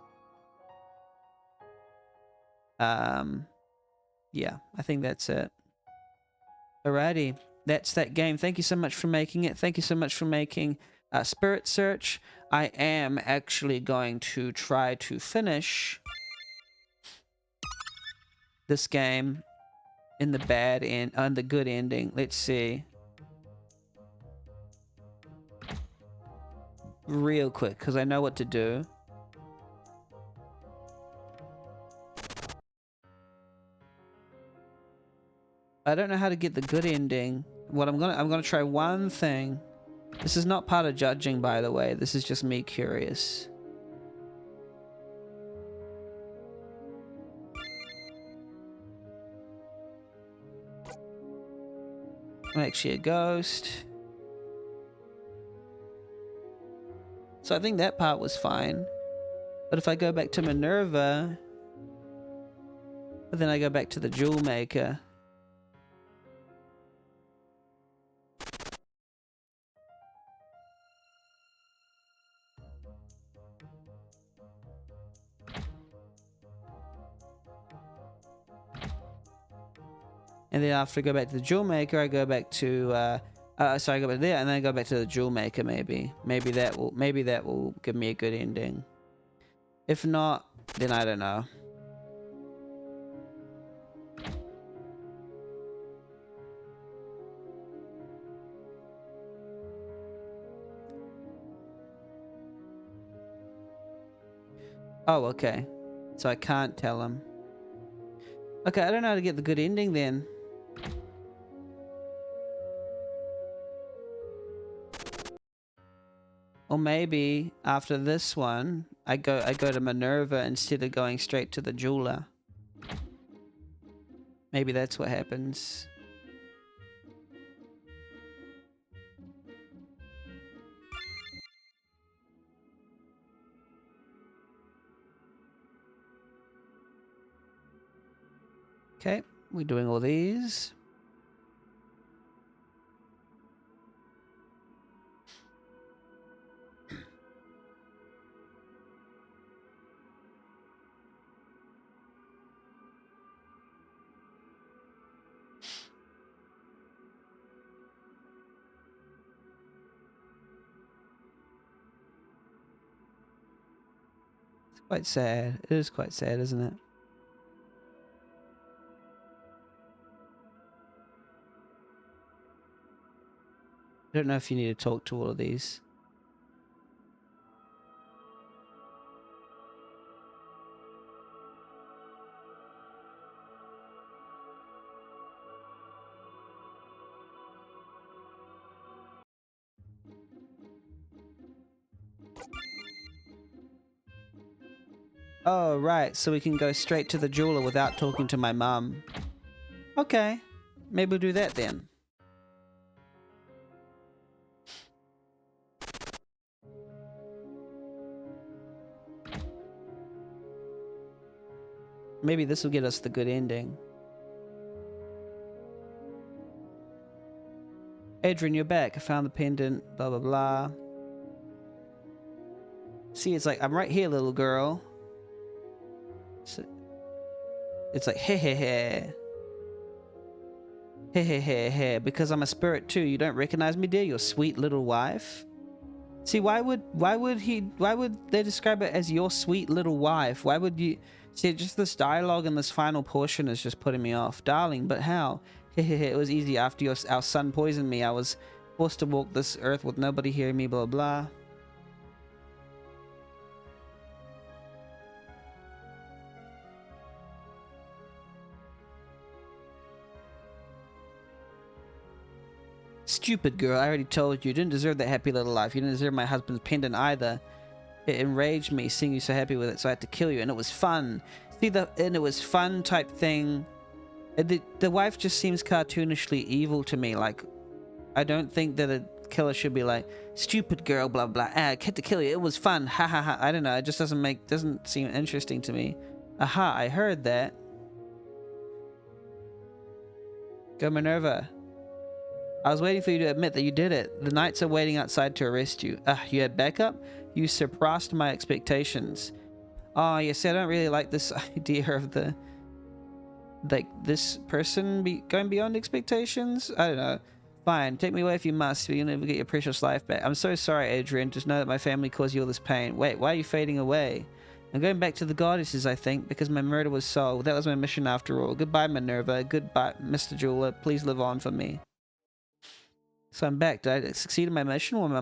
Yeah, I think that's it. Alrighty. That's that game. Thank you so much for making it. Thank you so much for making Spirit Search. I am actually going to try to finish this game in the bad end, on the good ending. Let's see. Real quick, because I know what to do. I don't know how to get the good ending. What I'm gonna try one thing. This is not part of judging, by the way. This is just me curious. I'm actually a ghost. So I think that part was fine. But if I go back to Minerva, but then I go back to the jewel maker. And then after I go back to the jewel maker, I go back to so I go back there, and then I go back to the jewel maker. Maybe that will give me a good ending. If not, then I don't know. Oh, okay. So I can't tell him. Okay, I don't know how to get the good ending then. Or maybe after this one, I go to Minerva instead of going straight to the jeweler. Maybe that's what happens. Okay, we're doing all these. It's quite sad. It is quite sad, isn't it? I don't know if you need to talk to all of these. Oh, right. So we can go straight to the jeweler without talking to my mum. Okay. Maybe we'll do that then. Maybe this will get us the good ending. Adrian, you're back. I found the pendant. Blah, blah, blah. See, it's like, I'm right here, little girl. So, it's like, hey, hey, hey. Hey, hey, hey, hey. Because I'm a spirit too. You don't recognize me, dear? Your sweet little wife? See, why would they describe it as your sweet little wife? Why would you... See, just this dialogue in this final portion is just putting me off. Darling, but how? It was easy after our son poisoned me. I was forced to walk this earth with nobody hearing me, blah, blah. Stupid girl, I already told you. You didn't deserve that happy little life. You didn't deserve my husband's pendant either. It enraged me seeing you so happy with it, so I had to kill you, and it was fun. See, and it was fun type thing. The wife just seems cartoonishly evil to me. Like, I don't think that a killer should be like, stupid girl, blah, blah. I had to kill you. It was fun. Ha, ha, ha. I don't know. It just doesn't seem interesting to me. Aha, I heard that. Go Minerva. I was waiting for you to admit that you did it. The knights are waiting outside to arrest you. You had backup? You surpassed my expectations. Oh, yes, I don't really like this idea of the... Like, this person going beyond expectations? I don't know. Fine, take me away if you must, but you'll never get your precious life back. I'm so sorry, Adrian. Just know that my family caused you all this pain. Wait, why are you fading away? I'm going back to the goddesses, I think, because my murder was solved. That was my mission after all. Goodbye, Minerva. Goodbye, Mr. Jeweler. Please live on for me. So I'm back. Did I succeed in my mission? Will my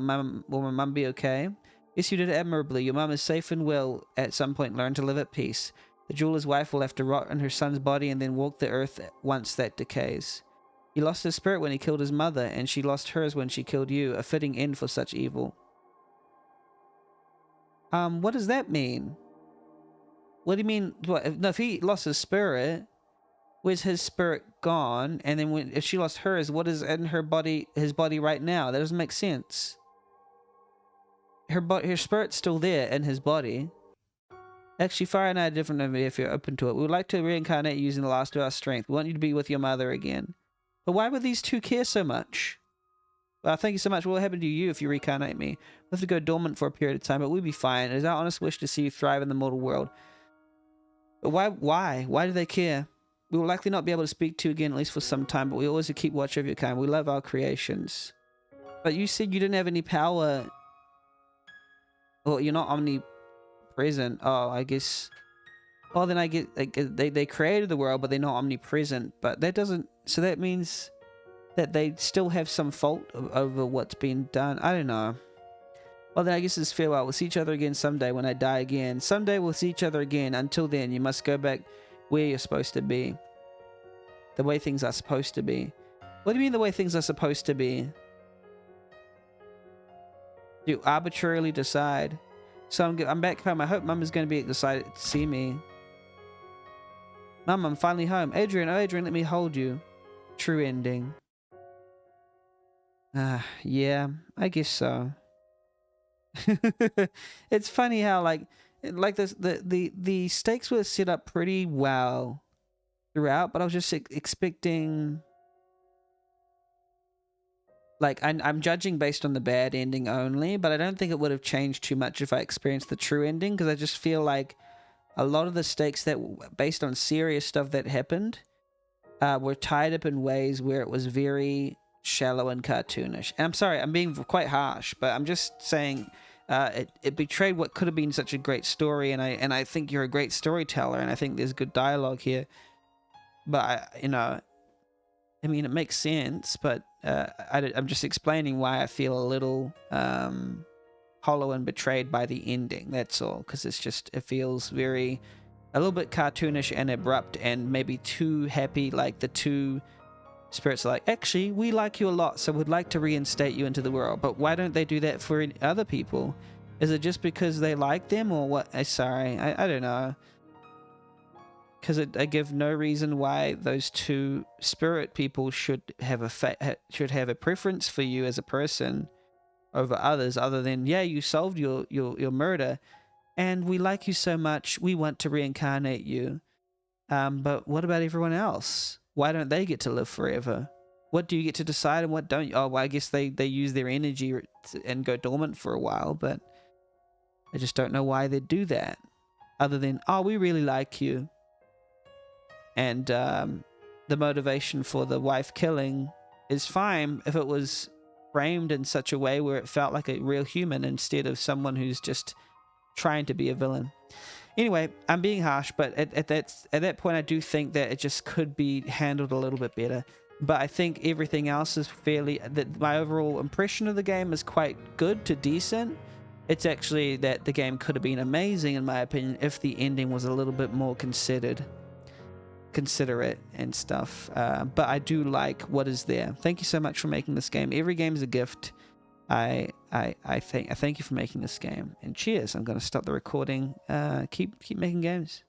mum be okay? Yes, you did admirably. Your mum is safe and will at some point learn to live at peace. The jeweler's wife will have to rot in her son's body and then walk the earth once that decays. He lost his spirit when he killed his mother, and she lost hers when she killed you. A fitting end for such evil. What does that mean? What do you mean? What? No, if he lost his spirit, where's his spirit gone? And then if she lost hers, what is in her body, his body right now? That doesn't make sense. Her spirit's still there in his body. Actually, Fire and I are different if you're open to it. We would like to reincarnate you using the last of our strength. We want you to be with your mother again. But why would these two care so much? Well, thank you so much. What will happen to you if you reincarnate me? We'll have to go dormant for a period of time, but we'll be fine. It is our honest wish to see you thrive in the mortal world. But why? Why do they care? We will likely not be able to speak to you again, at least for some time, but we always keep watch over your kind. We love our creations. But you said you didn't have any power. Well, you're not omnipresent. Oh, I guess. Oh, then I get like they created the world, but they're not omnipresent. But that doesn't. So that means that they still have some fault over what's been done. I don't know. Well, then I guess it's farewell. We'll see each other again someday when I die again. Someday we'll see each other again. Until then, you must go back where you're supposed to be. The way things are supposed to be. What do you mean the way things are supposed to be? You arbitrarily decide. So I'm back home. I hope Mum is going to be excited to see me. Mum, I'm finally home. Adrian, oh Adrian, let me hold you. True ending. Yeah, I guess so. It's funny how like this the stakes were set up pretty well throughout, but I was just expecting. Like, I'm judging based on the bad ending only, but I don't think it would have changed too much if I experienced the true ending, because I just feel like a lot of the stakes that, based on serious stuff that happened, were tied up in ways where it was very shallow and cartoonish. And I'm sorry, I'm being quite harsh, but I'm just saying it betrayed what could have been such a great story, and I think you're a great storyteller, and I think there's good dialogue here. But, I mean, it makes sense, but I'm just explaining why I feel a little hollow and betrayed by the ending. That's all, because it feels a little bit cartoonish and abrupt, and maybe too happy. Like the two spirits are like, actually, we like you a lot, so we'd like to reinstate you into the world. But why don't they do that for other people? Is it just because they like them, or what? Sorry, I don't know. Because I give no reason why those two spirit people should have a preference for you as a person over others, other than, yeah, you solved your murder, and we like you so much, we want to reincarnate you. But what about everyone else? Why don't they get to live forever? What do you get to decide and what don't you? Oh, well, I guess they use their energy and go dormant for a while, but I just don't know why they do that. Other than, oh, we really like you. And the motivation for the wife killing is fine if it was framed in such a way where it felt like a real human instead of someone who's just trying to be a villain. Anyway, I'm being harsh, but at that point I do think that it just could be handled a little bit better. But I think everything else is my overall impression of the game is quite good to decent. It's actually that the game could have been amazing, in my opinion, if the ending was a little bit more considerate and stuff. But I do like what is there. Thank you so much for making this game. Every game is a gift. I thank you for making this game. And cheers. I'm going to stop the recording. Keep making games.